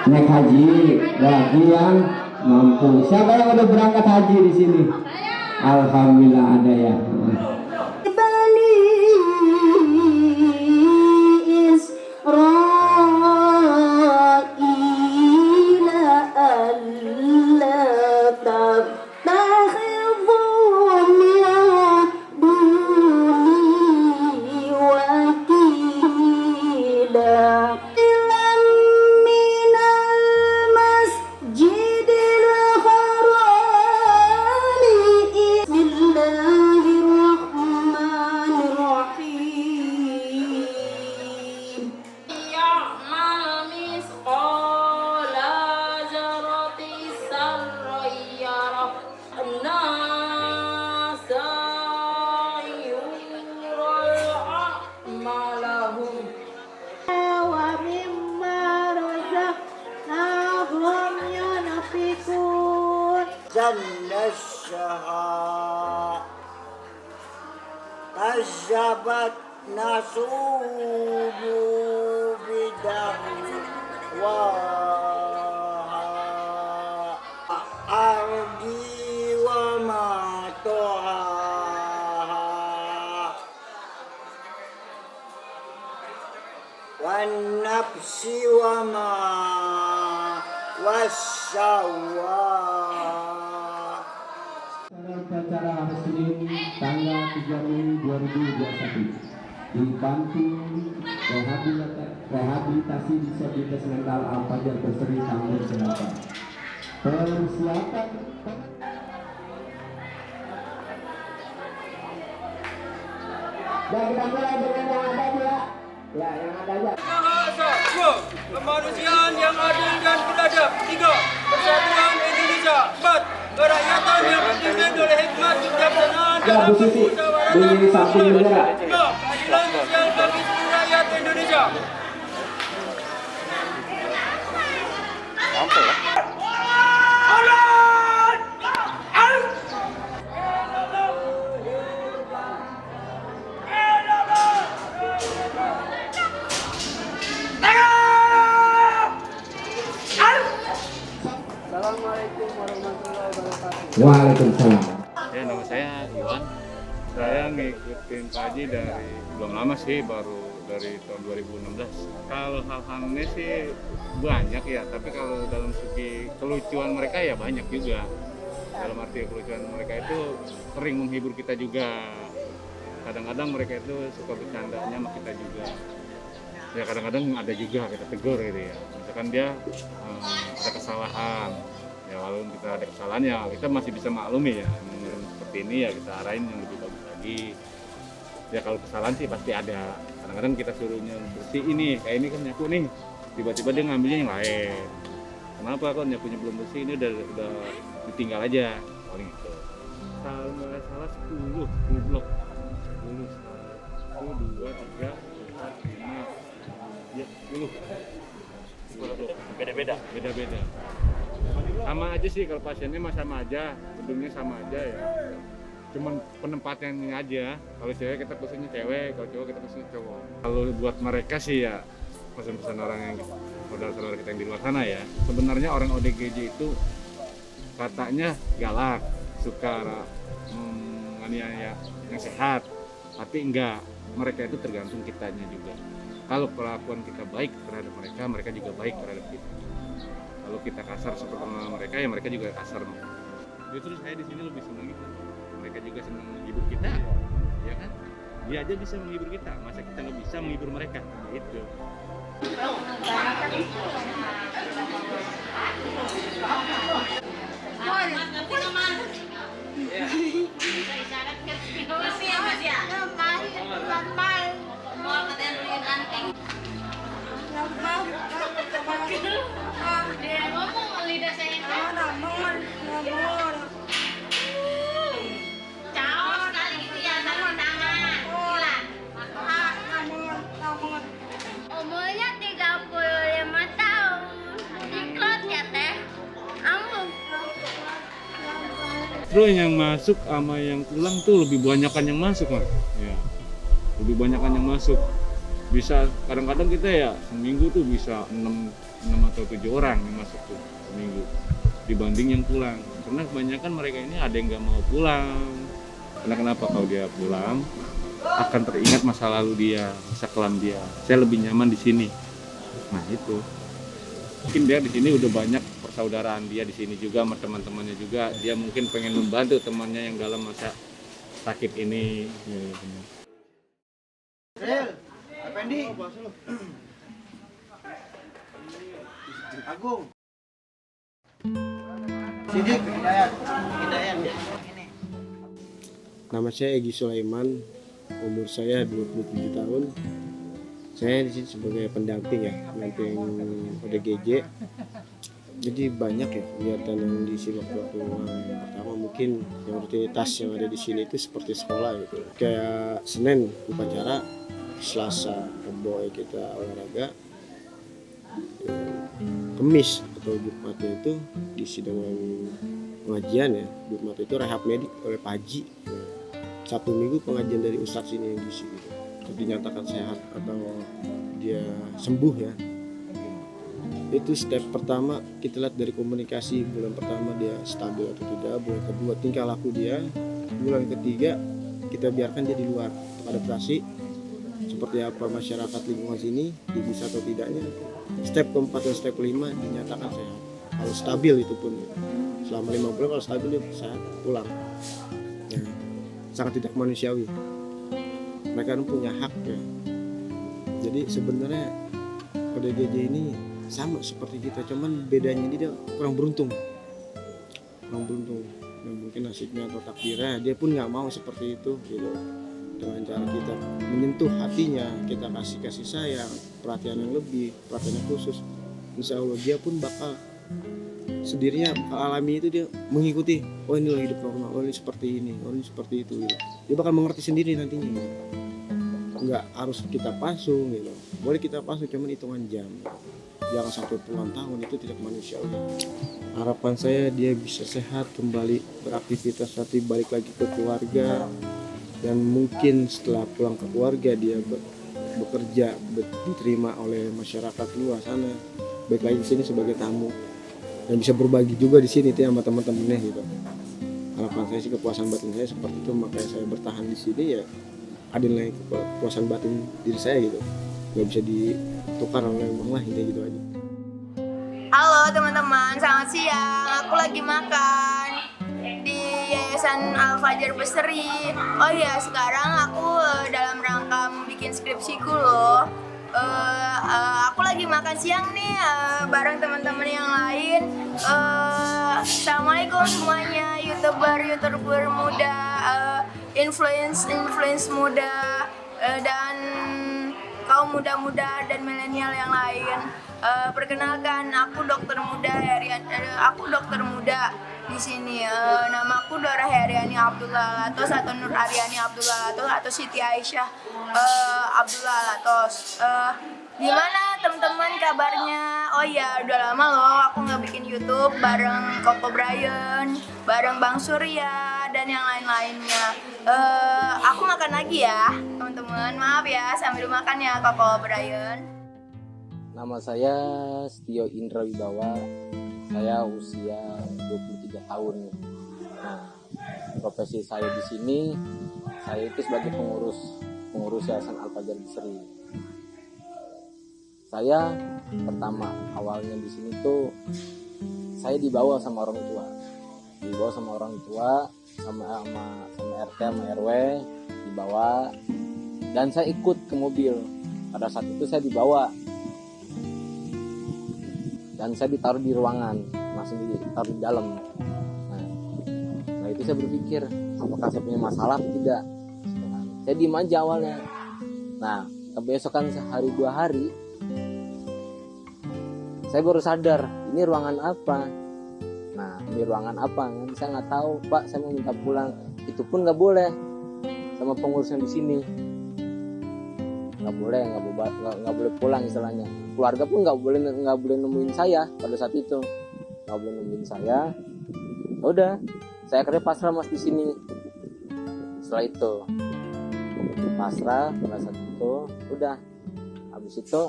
naik haji bagi yang mampu. Siapa yang udah berangkat haji di sini? Alhamdulillah ada ya. nasubu bidakwa ardi wa matoha wan nafsi wa ma wasyawa. Upacara hari Senin tanggal 3 Mei 2021 dibantu rehabilitasi disabilitas mental Al-Fajar Berseri Tambun Selatan. Persiapan dan kita mulai dengan yang ada ya. Ya, yang ada aja. Bahasa 2. Kemanusiaan yang adil dan beradab. 3. Persatuan Indonesia. 4. Kerakyatan yang dipimpin oleh hikmat kebijaksanaan dalam kemusyawaratan di samping bendera. 5. Keadilan sosial bagi seluruh rakyat Indonesia. Sampai ya. Assalamualaikum warahmatullahi wabarakatuh. Waalaikumsalam. Ya, nama saya Iwan. Saya ngikutin Pak Haji dari belum lama sih, baru dari tahun 2016. Kalau hal-hal ini sih banyak ya, tapi kalau dalam segi kelucuan mereka ya banyak juga. Dalam arti kelucuan mereka itu sering menghibur kita juga. Kadang-kadang mereka itu suka bercandanya sama kita juga. Ya kadang-kadang ada juga kita tegur gitu ya. Misalkan dia ada kesalahan. Ya walaupun kita ada kesalahan ya kita masih bisa maklumi ya. Seperti ini ya kita arahin yang lebih bagus lagi. Ya kalau kesalahan sih pasti ada. Kadang-kadang kita suruhnya bersih ini, kayak ini kan nyapu nih. Tiba-tiba dia ngambilnya yang lain. Kenapa kok nyapunya belum bersih, ini udah ditinggal aja paling itu. Kalau nggak salah 10 blok. 10 1 2 3 4 5 ya 10. Beda-beda. Sama aja sih kalau pasiennya mah sama aja, gedungnya sama aja ya. Cuman penempatannya aja. Kalau cewek kita pesennya cewek, kalau cowok kita pesennya cowok. Kalau buat mereka sih ya pesan-pesan orang yang saudara-saudara kita yang di luar sana ya. Sebenarnya orang ODGJ itu katanya galak, suka menganiaya yang sehat, tapi enggak. Mereka itu tergantung kitanya juga. Kalau perlakuan kita baik terhadap mereka, mereka juga baik terhadap kita. Kalau kita kasar seperti mereka, ya mereka juga kasar. Justru saya di sini lebih senang gitu. Mereka juga senang menghibur kita, ya kan? Dia aja bisa menghibur kita, masa kita nggak bisa menghibur mereka? Gitu. Umurnya 35 tahun. Ikut ya teh. Ampun. Terus yang masuk sama yang pulang tuh lebih banyakan yang masuk mas. Ya, lebih banyakan yang masuk. Bisa kadang-kadang kita ya seminggu tuh bisa 6 atau 7 orang yang masuk tuh seminggu dibanding yang pulang. Karena kebanyakan mereka ini ada yang nggak mau pulang. Karena kenapa kalau dia pulang akan teringat masa lalu dia, masa kelam dia. Saya lebih nyaman di sini. Nah itu. Mungkin dia di sini udah banyak persaudaraan dia di sini juga sama teman-temannya juga. Dia mungkin pengen membantu temannya yang dalam masa sakit ini. Effendi. Agung. Sidik. Hidayat. Nama saya Egy Sulaiman, umur saya 27 tahun. Saya di sini sebagai pendamping ODGJ. Jadi banyak ya kegiatan yang diisi waktu yang pertama mungkin yang rutinitas yang ada di sini itu seperti sekolah gitu. Kayak Senin upacara, Selasa keboy kita olahraga, Kemis atau Jumatnya itu diisi dengan pengajian ya. Jumat itu rehab medik oleh Pak Haji. Sabtu Minggu pengajian dari Ustadz sini yang diisi gitu. dinyatakan sehat atau dia sembuh ya, itu step pertama kita lihat dari komunikasi. Bulan pertama dia stabil atau tidak, bulan kedua tingkah laku dia, bulan ketiga kita biarkan dia di luar untuk adaptasi seperti apa masyarakat lingkungan sini, dia bisa atau tidaknya. Step keempat dan step kelima dinyatakan sehat. Kalau stabil itu pun selama 5 bulan, kalau stabil dia sehat pulang ya. Sangat tidak manusiawi, mereka punya hak ya. Jadi sebenarnya ODGJ ini sama seperti kita, cuman bedanya dia kurang beruntung. Dan mungkin nasibnya atau takdirnya dia pun nggak mau seperti itu gitu. Dengan cara kita menyentuh hatinya, kita kasih sayang, perhatian yang lebih, perhatian yang khusus, insya Allah dia pun bakal sendirinya alami itu, dia mengikuti. Oh ini loh hidup normal, oh ini seperti ini, oh ini seperti itu gitu. Dia bakal mengerti sendiri nantinya gitu. Nggak harus kita pasung gitu, boleh kita pasung cuman hitungan jam, jangan sampai puluhan tahun, itu tidak manusiawi. Harapan saya dia bisa sehat kembali beraktivitas, nanti balik lagi ke keluarga, dan mungkin setelah pulang ke keluarga dia bekerja, diterima oleh masyarakat luas sana, baik lagi di sini sebagai tamu dan bisa berbagi juga di sini tuh sama teman-temannya gitu. Harapan saya sih, kepuasan batin saya seperti itu, makanya saya bertahan di sini ya. Adil lagi kepuasan batin diri saya gitu, nggak bisa ditukar oleh uang lah, intinya gitu aja. Halo teman-teman, selamat siang. Aku lagi makan di Yayasan Al-Fajar Berseri. Oh iya, sekarang aku dalam rangka bikin skripsiku loh. Aku lagi makan siang nih bareng teman-teman yang lain. Assalamualaikum semuanya, youtuber muda, influence muda, dan kaum muda-muda dan milenial yang lain. Perkenalkan, aku dokter muda di sini. Namaku Dora Heriani Abdullah Latos atau Nur Aryani Abdullah Latos atau Siti Aisyah Abdullah Latos. Gimana teman-teman kabarnya? Oh iya, udah lama loh aku nggak bikin YouTube bareng Koko Brian, bareng Bang Surya dan yang lain-lainnya. Aku makan lagi ya teman-teman, maaf ya sambil makan ya Koko Brian. Nama saya Setio Indra Wibawa, saya usia 23 tahun. Nah, profesi saya di sini, saya itu sebagai pengurus Yayasan Al-Fajar Berseri. Saya pertama awalnya di sini tuh saya dibawa sama orang tua, sama RT sama RW dibawa, dan saya ikut ke mobil. Pada saat itu saya dibawa dan saya ditaruh di ruangan, langsung ditaruh di dalam. Nah itu saya berpikir apakah saya punya masalah atau tidak. Saya diem aja awalnya. Nah kebesokan sehari 2 hari saya baru sadar ini ruangan apa. Nah ini ruangan apa? Saya nggak tahu Pak, saya mau minta pulang. Itu pun nggak boleh sama pengurusnya di sini. Nggak boleh pulang istilahnya. Keluarga pun nggak boleh nemuin saya pada saat itu, nggak boleh nemuin saya. Udah, saya akhirnya pasrah mas di sini. Setelah itu pasrah pada saat itu, udah. Habis itu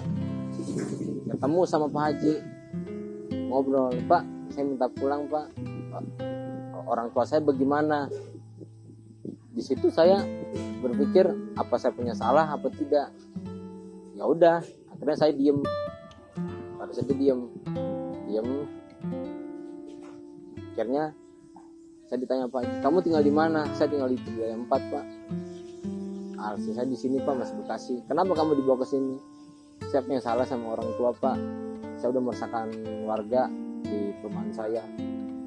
ketemu sama Pak Haji, ngobrol, Pak, saya minta pulang Pak. Orang tua saya bagaimana? Di situ saya berpikir apa saya punya salah apa tidak. Ya udah, akhirnya saya diem. Pada saat itu diem. Akhirnya saya ditanya Pak, kamu tinggal di mana? Saya tinggal di Wilayah 4 Pak. Harusnya saya di sini Pak, masih Bekasi. Kenapa kamu dibawa ke sini? Saya punya salah sama orang tua Pak. Saya udah meresahkan warga di perumahan saya.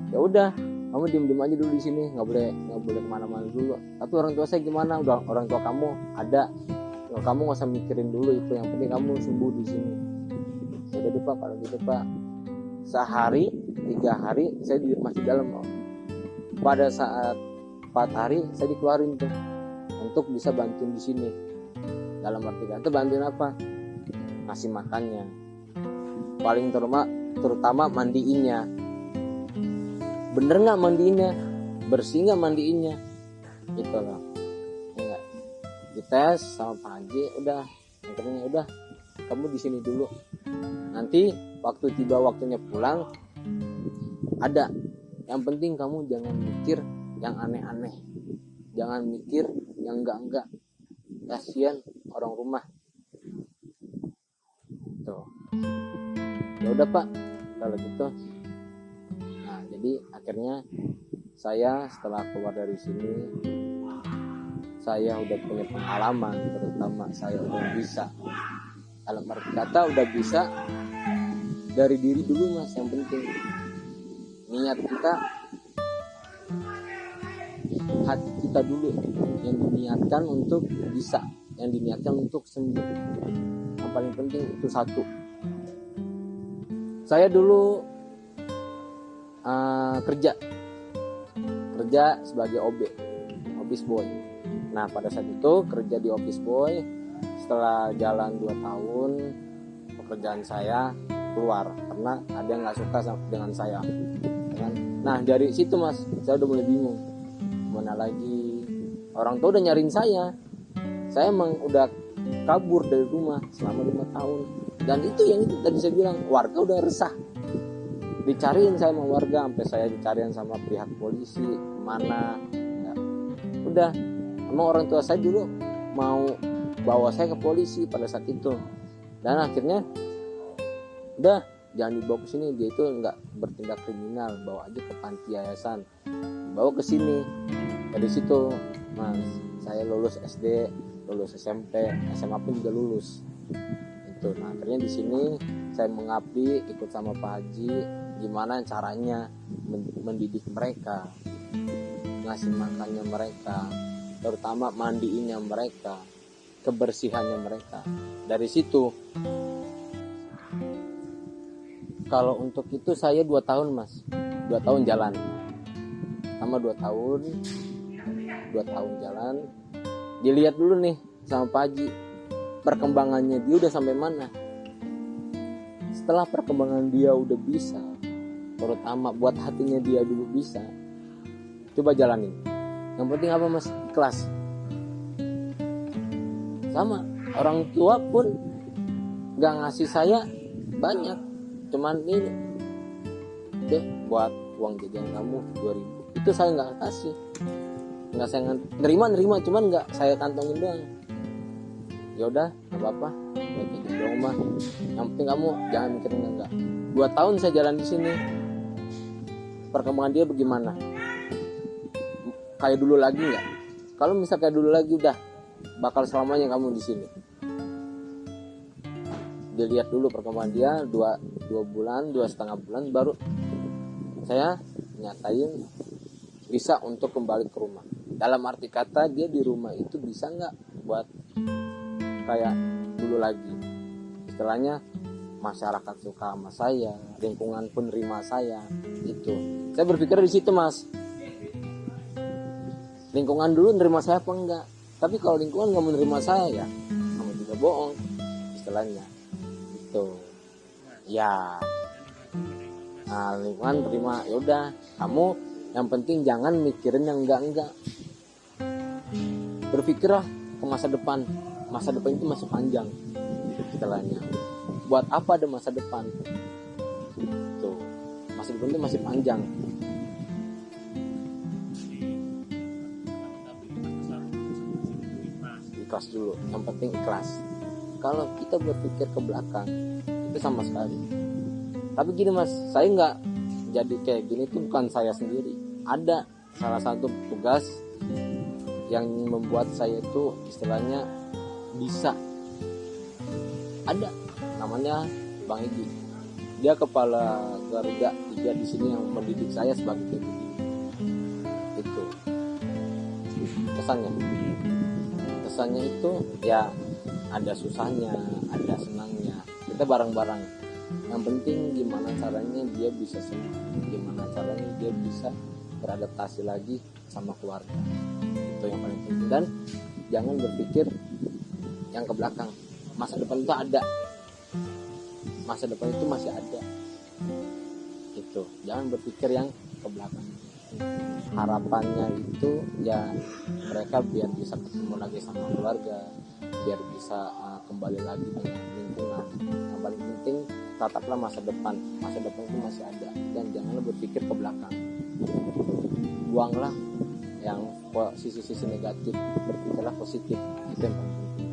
Ya udah, kamu diem aja dulu di sini, nggak boleh kemana-mana dulu. Tapi orang tua saya gimana? Udah, orang tua kamu ada. Kamu nggak usah mikirin dulu itu, yang penting kamu sembuh di sini. Ya udah deh Pak, kalau gitu Pak. Sehari 3 hari saya masih dalam Pak. Pada saat 4 hari saya dikeluarin tuh untuk bisa bantuin di sini. Dalam arti kata bantuin apa? Ngasih makannya. Paling terutama mandiinnya. Bener nggak mandiinnya? Bersih nggak mandiinnya? Gitu loh. dites sama Pak Haji, udah akhirnya udah kamu di sini dulu, nanti waktu tiba waktunya pulang ada, yang penting kamu jangan mikir yang aneh-aneh, jangan mikir yang enggak, kasihan orang rumah tuh. Ya udah Pak kalau gitu. Nah jadi akhirnya saya setelah keluar dari sini, saya udah punya pengalaman, terutama saya udah bisa, dalam arti kata udah bisa dari diri dulu Mas. Yang penting niat kita, hati kita dulu yang diniatkan untuk bisa, yang diniatkan untuk sembuh. Yang paling penting itu satu. Saya dulu kerja sebagai OB, office boy. Nah pada saat itu kerja di office boy, setelah jalan 2 tahun pekerjaan saya keluar karena ada yang nggak suka dengan saya. Nah dari situ Mas, saya udah mulai bingung mana lagi, orang tua udah nyariin saya emang udah kabur dari rumah selama 5 tahun. Dan itu yang itu tadi saya bilang, warga udah resah, dicariin saya sama warga, sampai saya dicariin sama pihak polisi mana ya. Udah emang orang tua saya dulu mau bawa saya ke polisi pada saat itu, dan akhirnya udah jangan dibawa ke sini, dia itu nggak bertindak kriminal, bawa aja ke panti yayasan, bawa ke sini. Dari situ Mas saya lulus SD, lulus SMP, SMA pun juga lulus itu. Nah akhirnya di sini saya mengabdi, ikut sama Pak Haji gimana caranya mendidik mereka, ngasih makannya mereka, terutama mandiinnya mereka, kebersihannya mereka. Dari situ kalau untuk itu saya 2 tahun Mas, 2 tahun jalan, sama 2 tahun jalan, dilihat dulu nih sama Pak Haji perkembangannya dia udah sampai mana. Setelah perkembangan dia udah bisa, terutama buat hatinya dia dulu bisa, coba jalanin. Yang penting apa Mas? Ikhlas. Sama orang tua pun gak ngasih saya banyak, cuman ini deh buat uang jajan kamu 2.000, itu saya nggak kasih, nggak saya nerima cuman nggak saya kantongin doang. Ya udah nggak apa-apa buat jajan doang mah, yang penting kamu jangan mikirin enggak. 2 tahun saya jalan di sini, perkembangan dia bagaimana, kayak dulu lagi nggak? Kalau misal kayak dulu lagi udah bakal selamanya kamu di sini. Dilihat dulu perkembangan dia 2 bulan, 2,5 bulan baru saya nyatain bisa untuk kembali ke rumah. Dalam arti kata dia di rumah itu bisa nggak buat kayak dulu lagi. Istilahnya masyarakat suka sama saya, lingkungan pun nerima saya. Itu saya berpikir di situ Mas, lingkungan dulu nerima saya apa enggak. Tapi kalau lingkungan nggak menerima saya ya kamu juga bohong, istilahnya itu ya. Nah lingkungan terima, yaudah kamu yang penting jangan mikirin yang enggak. Berpikirlah ke masa depan itu masih panjang, istilahnya. Buat apa ada masa depan? Tuh, masa depan itu masih panjang. Ikhlas dulu, yang penting ikhlas. Kalau kita berpikir ke belakang itu sama sekali. Tapi gini Mas, saya nggak jadi kayak gini tuh bukan saya sendiri. Ada salah satu petugas yang membuat saya itu istilahnya bisa. Ada namanya Bang Egi. Dia kepala Garuda 3 di sini yang mendidik saya sebagai deputi. Itu kesannya itu ya ada susahnya, ada senangnya. Kita bareng-bareng. Yang penting gimana caranya dia bisa sembuh, gimana caranya dia bisa beradaptasi lagi sama keluarga. Itu yang paling penting. Dan jangan berpikir yang ke belakang. Masa depan itu ada, masa depan itu masih ada. Itu jangan berpikir yang ke belakang. harapannya itu ya mereka biar bisa ketemu lagi sama keluarga, biar bisa kembali lagi dengan lingkungan. Yang paling penting tataplah masa depan itu masih ada, dan janganlah berpikir ke belakang, buanglah yang sisi-sisi negatif, berpikirlah positif, itu yang paling penting.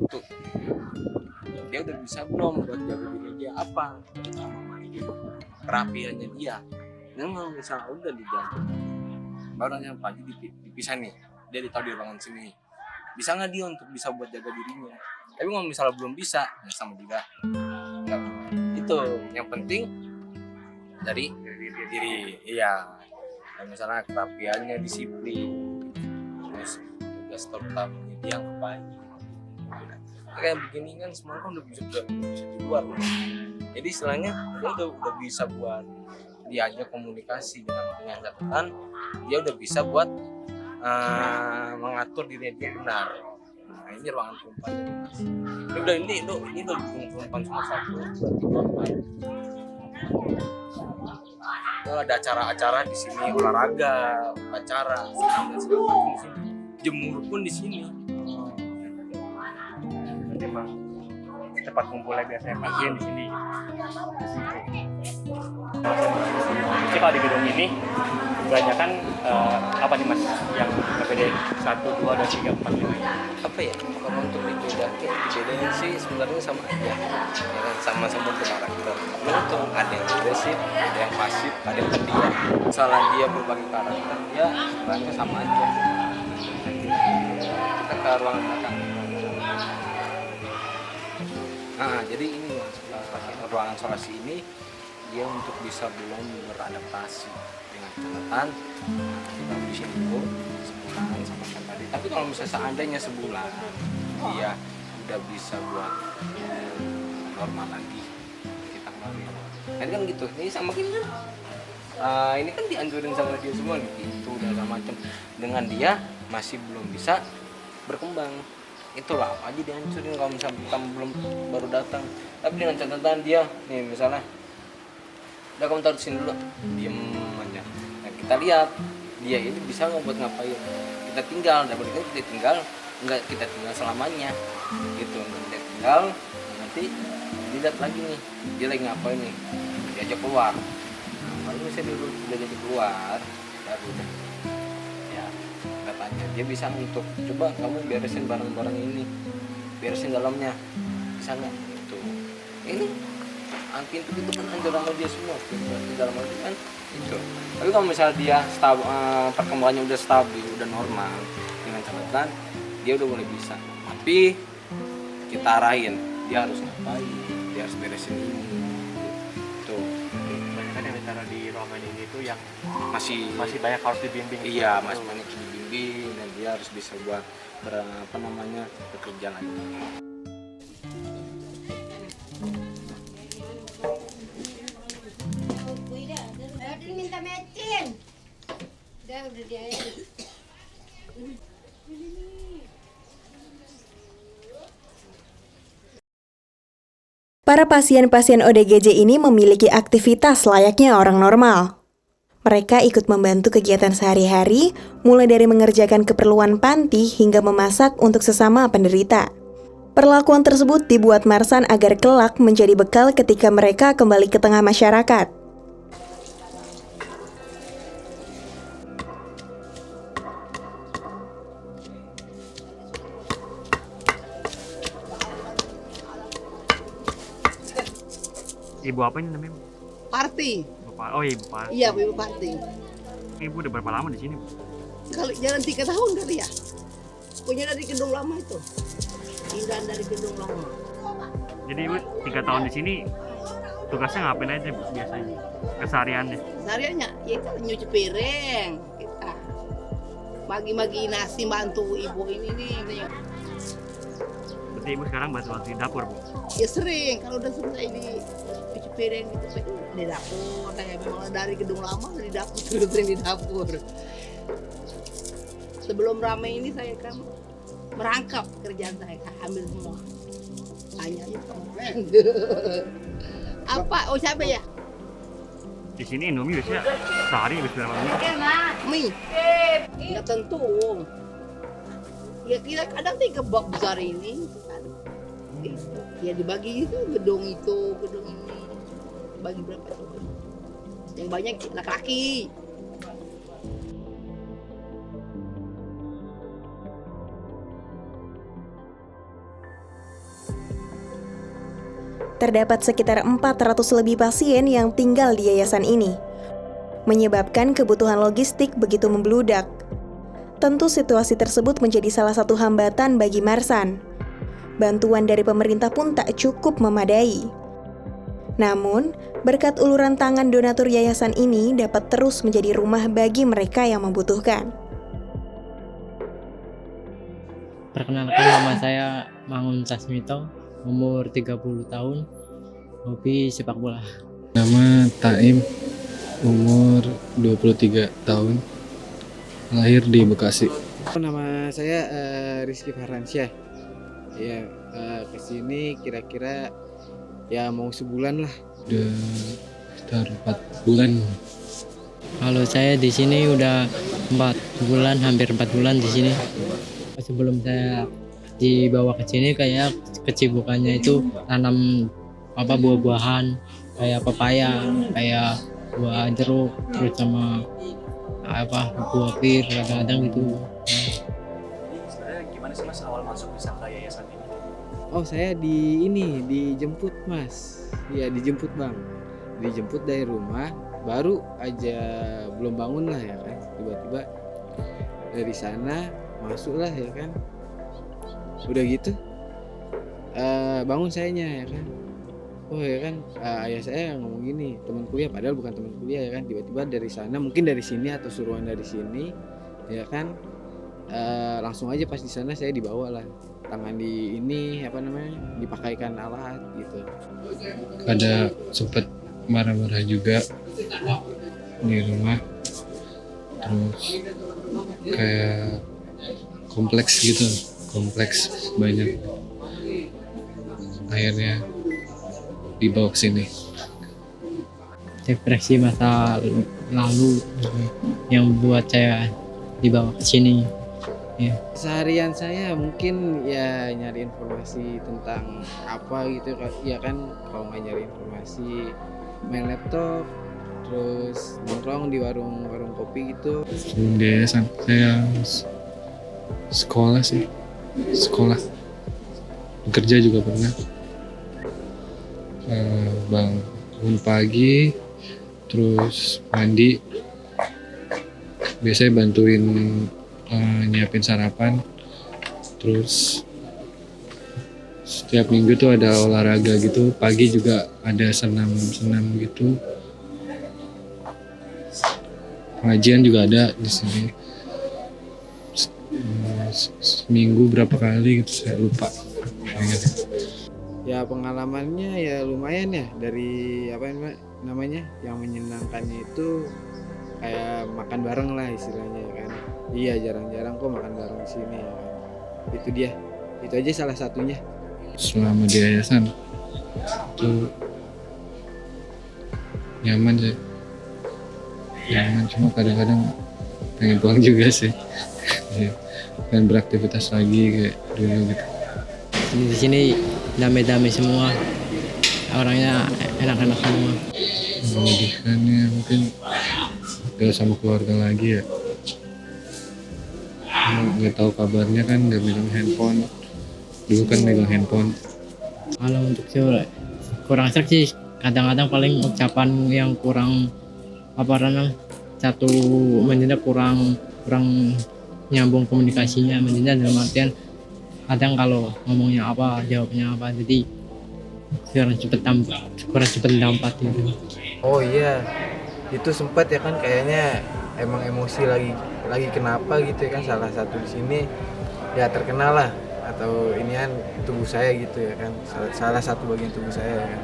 Tuh, dia udah bisa belum buat jaga diri dia apa sama mandi kerapiannya dia. Dan kalau misalnya udah dijaga, barunya pagi dipisah nih, dia ditaruh di ruangan sini, bisa nggak dia untuk bisa buat jaga dirinya. Tapi kalau misalnya belum bisa, ya sama juga nggak. Itu yang penting dari diri, iya. Dan misalnya kerapiannya, disiplin, terus tugas terutama dia ngapain. Kayak begini kan semua kan udah bisa di luar. Jadi istilahnya dia udah bisa buat diajak komunikasi dengan catatan dia udah bisa buat mengatur dirinya dia benar. Nah ini ruangan perempuan. Ini udah perempuan cuma 1, 2, 3, 4. Itu ada acara-acara di sini, olahraga, upacara, jemur pun di sini. Memang tempat kumpulnya biasanya pasien di sini. Jadi kalau di gedung ini kebanyakan apa nih mas yang PPD 1, 2, 3, 4, 5? Apa ya? Kalau untuk dibedain sih sebenarnya sama aja. Ya kan sama-sama karakter. Itu ada yang agresif, ada yang pasif, ada yang pendiam. Salah dia berbagi karakter, ya sebenarnya sama aja. Kita ke ruangan belakang. Nah, jadi ini ruangan isolasi ini dia untuk bisa belum beradaptasi dengan catatan kita di sini dulu sebulan sama tadi. Tapi kalau misalnya seandainya sebulan dia udah bisa buat normal lagi, kita kembali. Nah, kan gitu. Ini sama gini kan. Ini kan dianjurin sama dia semua nih, itu dan segala macam. Dengan dia masih belum bisa berkembang. Itulah apa aja dihancurin kalau misalnya kamu belum baru datang. Tapi dengan catatan dia nih misalnya udah kamu taruh sini dulu, diem aja. Nah, kita lihat dia ini bisa nggak buat ngapain. Kita tinggal, daripada kita tinggal nggak kita tinggal selamanya gitu. Kita tinggal nanti dilihat lagi nih dia lagi ngapain nih, diajak keluar. Nah, kalau misalnya dia udah jadi keluar baru udah tanya dia bisa untuk coba kamu beresin barang-barang ini, beresin dalamnya, bisa nggak itu ini pintu itu kan anjur sama dia semua, pintu dalam itu kan itu. Tapi kalau misalnya dia perkembangannya udah stabil, udah normal dengan catatan dia udah mulai bisa. Tapi kita arahin dia harus ngapain, dia harus beresin ini tuh. Banyak kan yang bicara di ruangan ini tuh yang masih banyak harus dibimbing. Iya, masih banyak dibimbing dan dia harus bisa buat bekerja lagi. Udah minta mecin. Udah dia ya. Para pasien-pasien ODGJ ini memiliki aktivitas layaknya orang normal. Mereka ikut membantu kegiatan sehari-hari, mulai dari mengerjakan keperluan panti hingga memasak untuk sesama penderita. Perlakuan tersebut dibuat Marsan agar kelak menjadi bekal ketika mereka kembali ke tengah masyarakat. Ibu apa ini namanya? Parti. Oh Ibu Parti. Iya, Ibu Parti. Ibu udah berapa lama di sini? Kalau jalan 3 tahun kali ya. Punya dari gedung lama itu. Pindahan dari gedung lama. Jadi Ibu 3 tahun di sini tugasnya ngapain aja biasanya? Kesehariannya? Sehariannya ya itu nyuci piring kita. Bagi-bagi nasi bantu ibu ini nih. Berarti ibu sekarang bantu di dapur, Bu? Ya sering, kalau udah selesai di cuci piring gitu di dapur. Saya memang dari gedung lama di dapur, sering di dapur. Sebelum ramai ini saya kan merangkap kerjaan saya ambil semua. Tanya itu. Apa? Oh siapa ya? Di sini Indomie biasanya sehari habis berapa mie? Mie. Nggak tentu. Ya kira kadang 3 box besar ini. Ya dibagi itu gedung ini. Bagi berapa tuh? Yang banyak laki-laki. Terdapat sekitar 400 lebih pasien yang tinggal di yayasan ini, menyebabkan kebutuhan logistik begitu membludak. Tentu situasi tersebut menjadi salah satu hambatan bagi Marsan. Bantuan dari pemerintah pun tak cukup memadai. Namun, berkat uluran tangan donatur yayasan ini dapat terus menjadi rumah bagi mereka yang membutuhkan. Perkenalkan, nama saya Mangun Sasmito, umur 30 tahun, hobi sepak bola. Nama Taim, umur 23 tahun, lahir di Bekasi. Nama saya Rizky Farhansyah. Ya, kesini kira-kira ya mau sebulan lah. Udah sekitar 4 bulan. Kalau saya di sini udah 4 bulan, hampir 4 bulan di sini. Sebelum saya dibawa ke sini kayak kesibukannya itu tanam buah-buahan kayak pepaya, kayak buah jeruk, terus sama buah pir kadang-kadang gitu. Sebenarnya gimana sih Mas awal masuk bisa ke yayasan ini? Oh, saya dijemput Mas. Iya, dijemput Bang. Dijemput dari rumah, baru aja belum bangun lah ya kan. Tiba-tiba dari sana masuklah ya kan. Udah gitu bangun sayanya ya kan. Oh ya kan, ayah saya ngomong gini, teman kuliah, padahal bukan teman kuliah ya kan. Tiba-tiba dari sana, mungkin dari sini atau suruhan dari sini ya kan, langsung aja pas di sana saya dibawa lah, tangan di ini dipakaikan alat gitu. Ada sempet marah-marah juga di rumah, terus kayak kompleks banyak, akhirnya dibawa ke sini. Depresi masa lalu yang buat saya dibawa ke sini. Ya. Seharian saya mungkin ya nyari informasi tentang apa gitu ya kan. Kalau nggak nyari informasi, main laptop, terus nongkrong di warung kopi gitu. Sebelum di yayasan saya sekolah, bekerja juga pernah. Bangun pagi, terus mandi, biasanya bantuin nyiapin sarapan, terus setiap minggu tuh ada olahraga gitu, pagi juga ada senam gitu, pengajian juga ada di sini. Seminggu berapa kali gitu saya lupa. Ya pengalamannya ya lumayan ya, dari yang menyenangkannya itu kayak makan bareng lah istilahnya kan. Iya, jarang-jarang kok makan bareng di sini ya kan. Itu aja salah satunya. Selama di yayasan itu nyaman sih, cuma kadang-kadang pengen pulang juga sih. Dan beraktivitas lagi kayak dulu gitu. Di sini damai-damai semua, orangnya enak-enak semua. Menyedihkannya mungkin gak sama keluarga lagi ya. Nggak tahu kabarnya kan, nggak megang handphone. Dulu kan megang handphone. Kalau untuk cewek kurang serak sih, kadang-kadang paling ucapan yang kurang satu menjadi kurang nyambung komunikasinya, menjadi dalam artian kadang kalau ngomongnya apa jawabnya apa, jadi kurang cepet dapat gitu. Oh iya, itu sempat ya kan, kayaknya emang emosi lagi lagi kenapa gitu ya kan, salah satu di sini ya terkenal lah, atau inian tubuh saya gitu ya kan, salah satu bagian tubuh saya ya kan.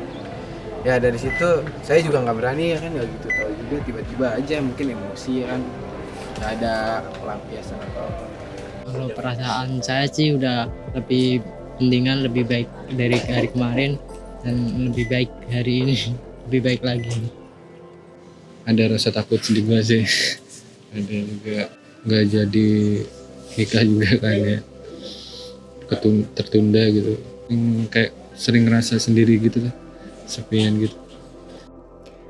Ya dari situ saya juga nggak berani ya kan, nggak gitu tahu juga, tiba-tiba aja mungkin emosi ya kan, nggak ada pelampiasan atau apa. Kalau perasaan saya sih udah lebih mendingan, lebih baik dari hari kemarin dan lebih baik hari ini, lebih baik lagi. Ada rasa takut juga sih. Ada juga nggak jadi nikah juga kan ya, tertunda gitu. Kayak sering ngerasa sendiri gitu lah, sepian gitu.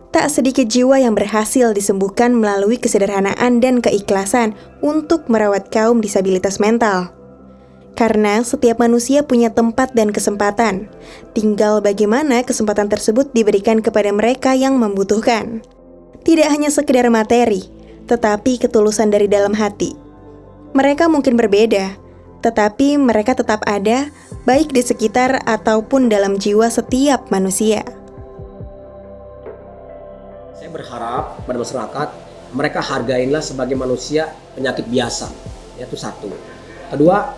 Tak sedikit jiwa yang berhasil disembuhkan melalui kesederhanaan dan keikhlasan untuk merawat kaum disabilitas mental. Karena setiap manusia punya tempat dan kesempatan, tinggal bagaimana kesempatan tersebut diberikan kepada mereka yang membutuhkan. Tidak hanya sekedar materi, tetapi ketulusan dari dalam hati. Mereka mungkin berbeda, tetapi mereka tetap ada, baik di sekitar ataupun dalam jiwa setiap manusia. Saya berharap pada masyarakat mereka hargainlah sebagai manusia penyakit biasa, itu satu. Kedua,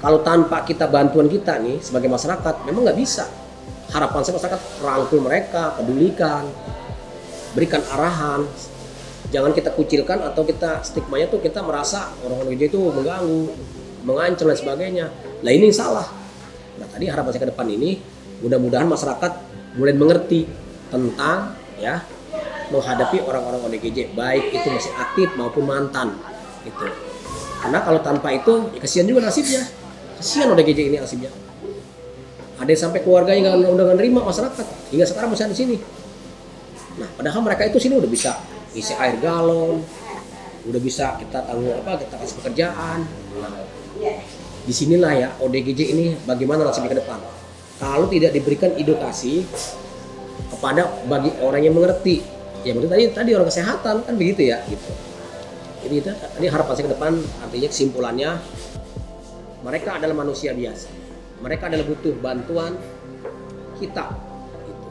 kalau tanpa kita bantuan kita nih sebagai masyarakat memang nggak bisa. Harapan saya masyarakat rangkul mereka, pedulikan, berikan arahan. Jangan kita kucilkan atau kita stigmanya tuh kita merasa orang ODGJ itu mengganggu, mengancam dan sebagainya. Nah ini yang salah. Nah tadi harapan saya ke depan ini mudah-mudahan masyarakat mulai mengerti tentang ya menghadapi orang-orang ODGJ, baik itu masih aktif maupun mantan gitu. Karena kalau tanpa itu ya kasihan juga nasibnya, kasihan ODGJ ini nasibnya. Ada yang sampai keluarganya udah nggak nerima masyarakat hingga sekarang masih ada di sini. Nah padahal mereka itu sini udah bisa isi air galon, udah bisa kita tanggung kita kasih pekerjaan. Nah, disinilah ya ODGJ ini bagaimana nasibnya ke depan. Kalau tidak diberikan edukasi kepada bagi orang yang mengerti. Ya maksudnya tadi orang kesehatan kan begitu ya gitu. Jadi itu tadi harapan saya ke depan, artinya kesimpulannya mereka adalah manusia biasa. Mereka adalah butuh bantuan kita. Gitu.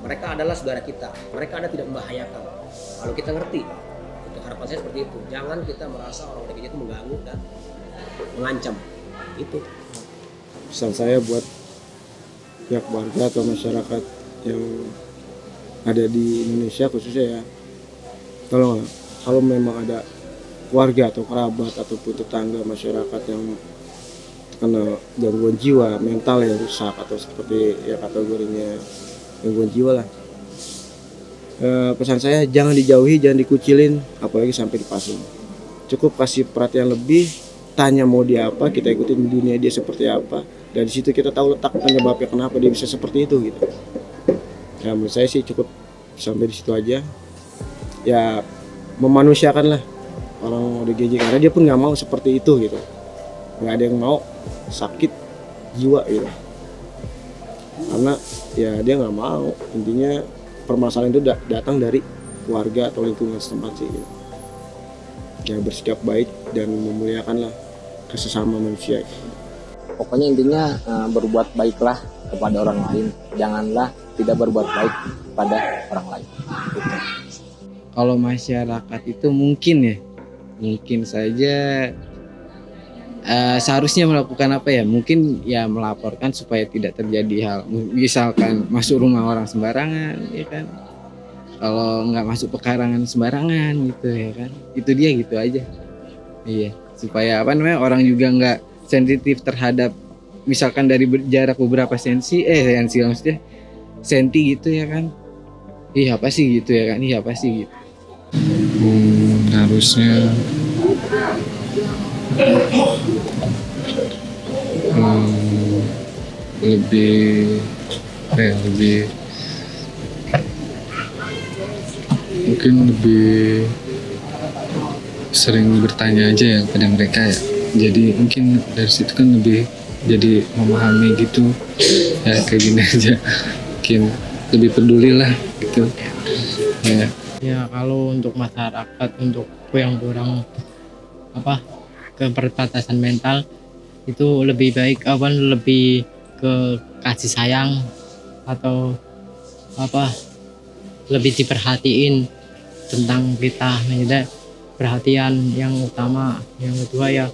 Mereka adalah saudara kita. Mereka ada tidak membahayakan. Kalau kita ngerti, itu harapan saya seperti itu. Jangan kita merasa orang ODGJ itu mengganggu dan mengancam. Itu. Pesan saya buat pihak warga atau masyarakat yang ada di Indonesia khususnya ya, tolong kalau memang ada keluarga atau kerabat ataupun tetangga masyarakat yang terkena gangguan jiwa mental yang rusak atau seperti ya kategorinya gangguan jiwa lah, pesan saya jangan dijauhi, jangan dikucilin, apalagi sampai dipasung. Cukup kasih perhatian lebih, tanya mau dia apa, kita ikutin dunia dia seperti apa, dan di situ kita tahu letak penyebabnya kenapa dia bisa seperti itu gitu. Ya menurut saya sih cukup sampai di situ aja. Ya memanusiakan lah orang ODGJ, karena dia pun nggak mau seperti itu gitu. Nggak ada yang mau sakit jiwa gitu. Karena ya dia nggak mau. Intinya permasalahan itu datang dari keluarga atau lingkungan setempat sih gitu. Ya bersikap baik dan memuliakan lah sesama manusia. Pokoknya intinya berbuat baiklah kepada orang lain, janganlah tidak berbuat baik pada orang lain. Gitu. Kalau masyarakat itu mungkin saja seharusnya melakukan apa ya? Mungkin ya melaporkan supaya tidak terjadi hal, misalkan masuk rumah orang sembarangan, ya kan? Kalau nggak masuk pekarangan sembarangan gitu ya kan? Itu dia gitu aja. Iya, supaya orang juga nggak sensitif terhadap misalkan dari jarak beberapa senti gitu ya kan. Iya apa sih gitu ya kan. Iya apa sih gitu. Harusnya lebih mungkin lebih sering bertanya aja ya pada mereka ya. Jadi mungkin dari situ kan lebih jadi memahami gitu ya, kayak gini aja mungkin lebih peduli lah gitu ya. Ya kalau untuk masyarakat, untuk yang kurang keterbatasan mental itu lebih baik lebih ke kasih sayang atau lebih diperhatiin tentang kita, perhatian yang utama, yang kedua ya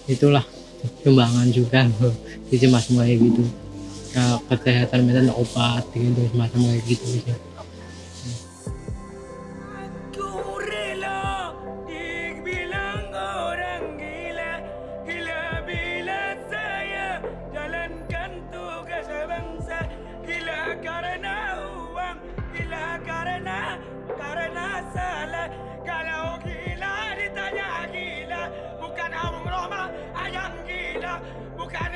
itulah sumbangan juga gitu, semacam kayak gitu, kesehatan mental, obat gitu, semacam kayak gitu sih. Karena salah, kalau gila ditanya gila, bukan Om Roma yang gila, bukan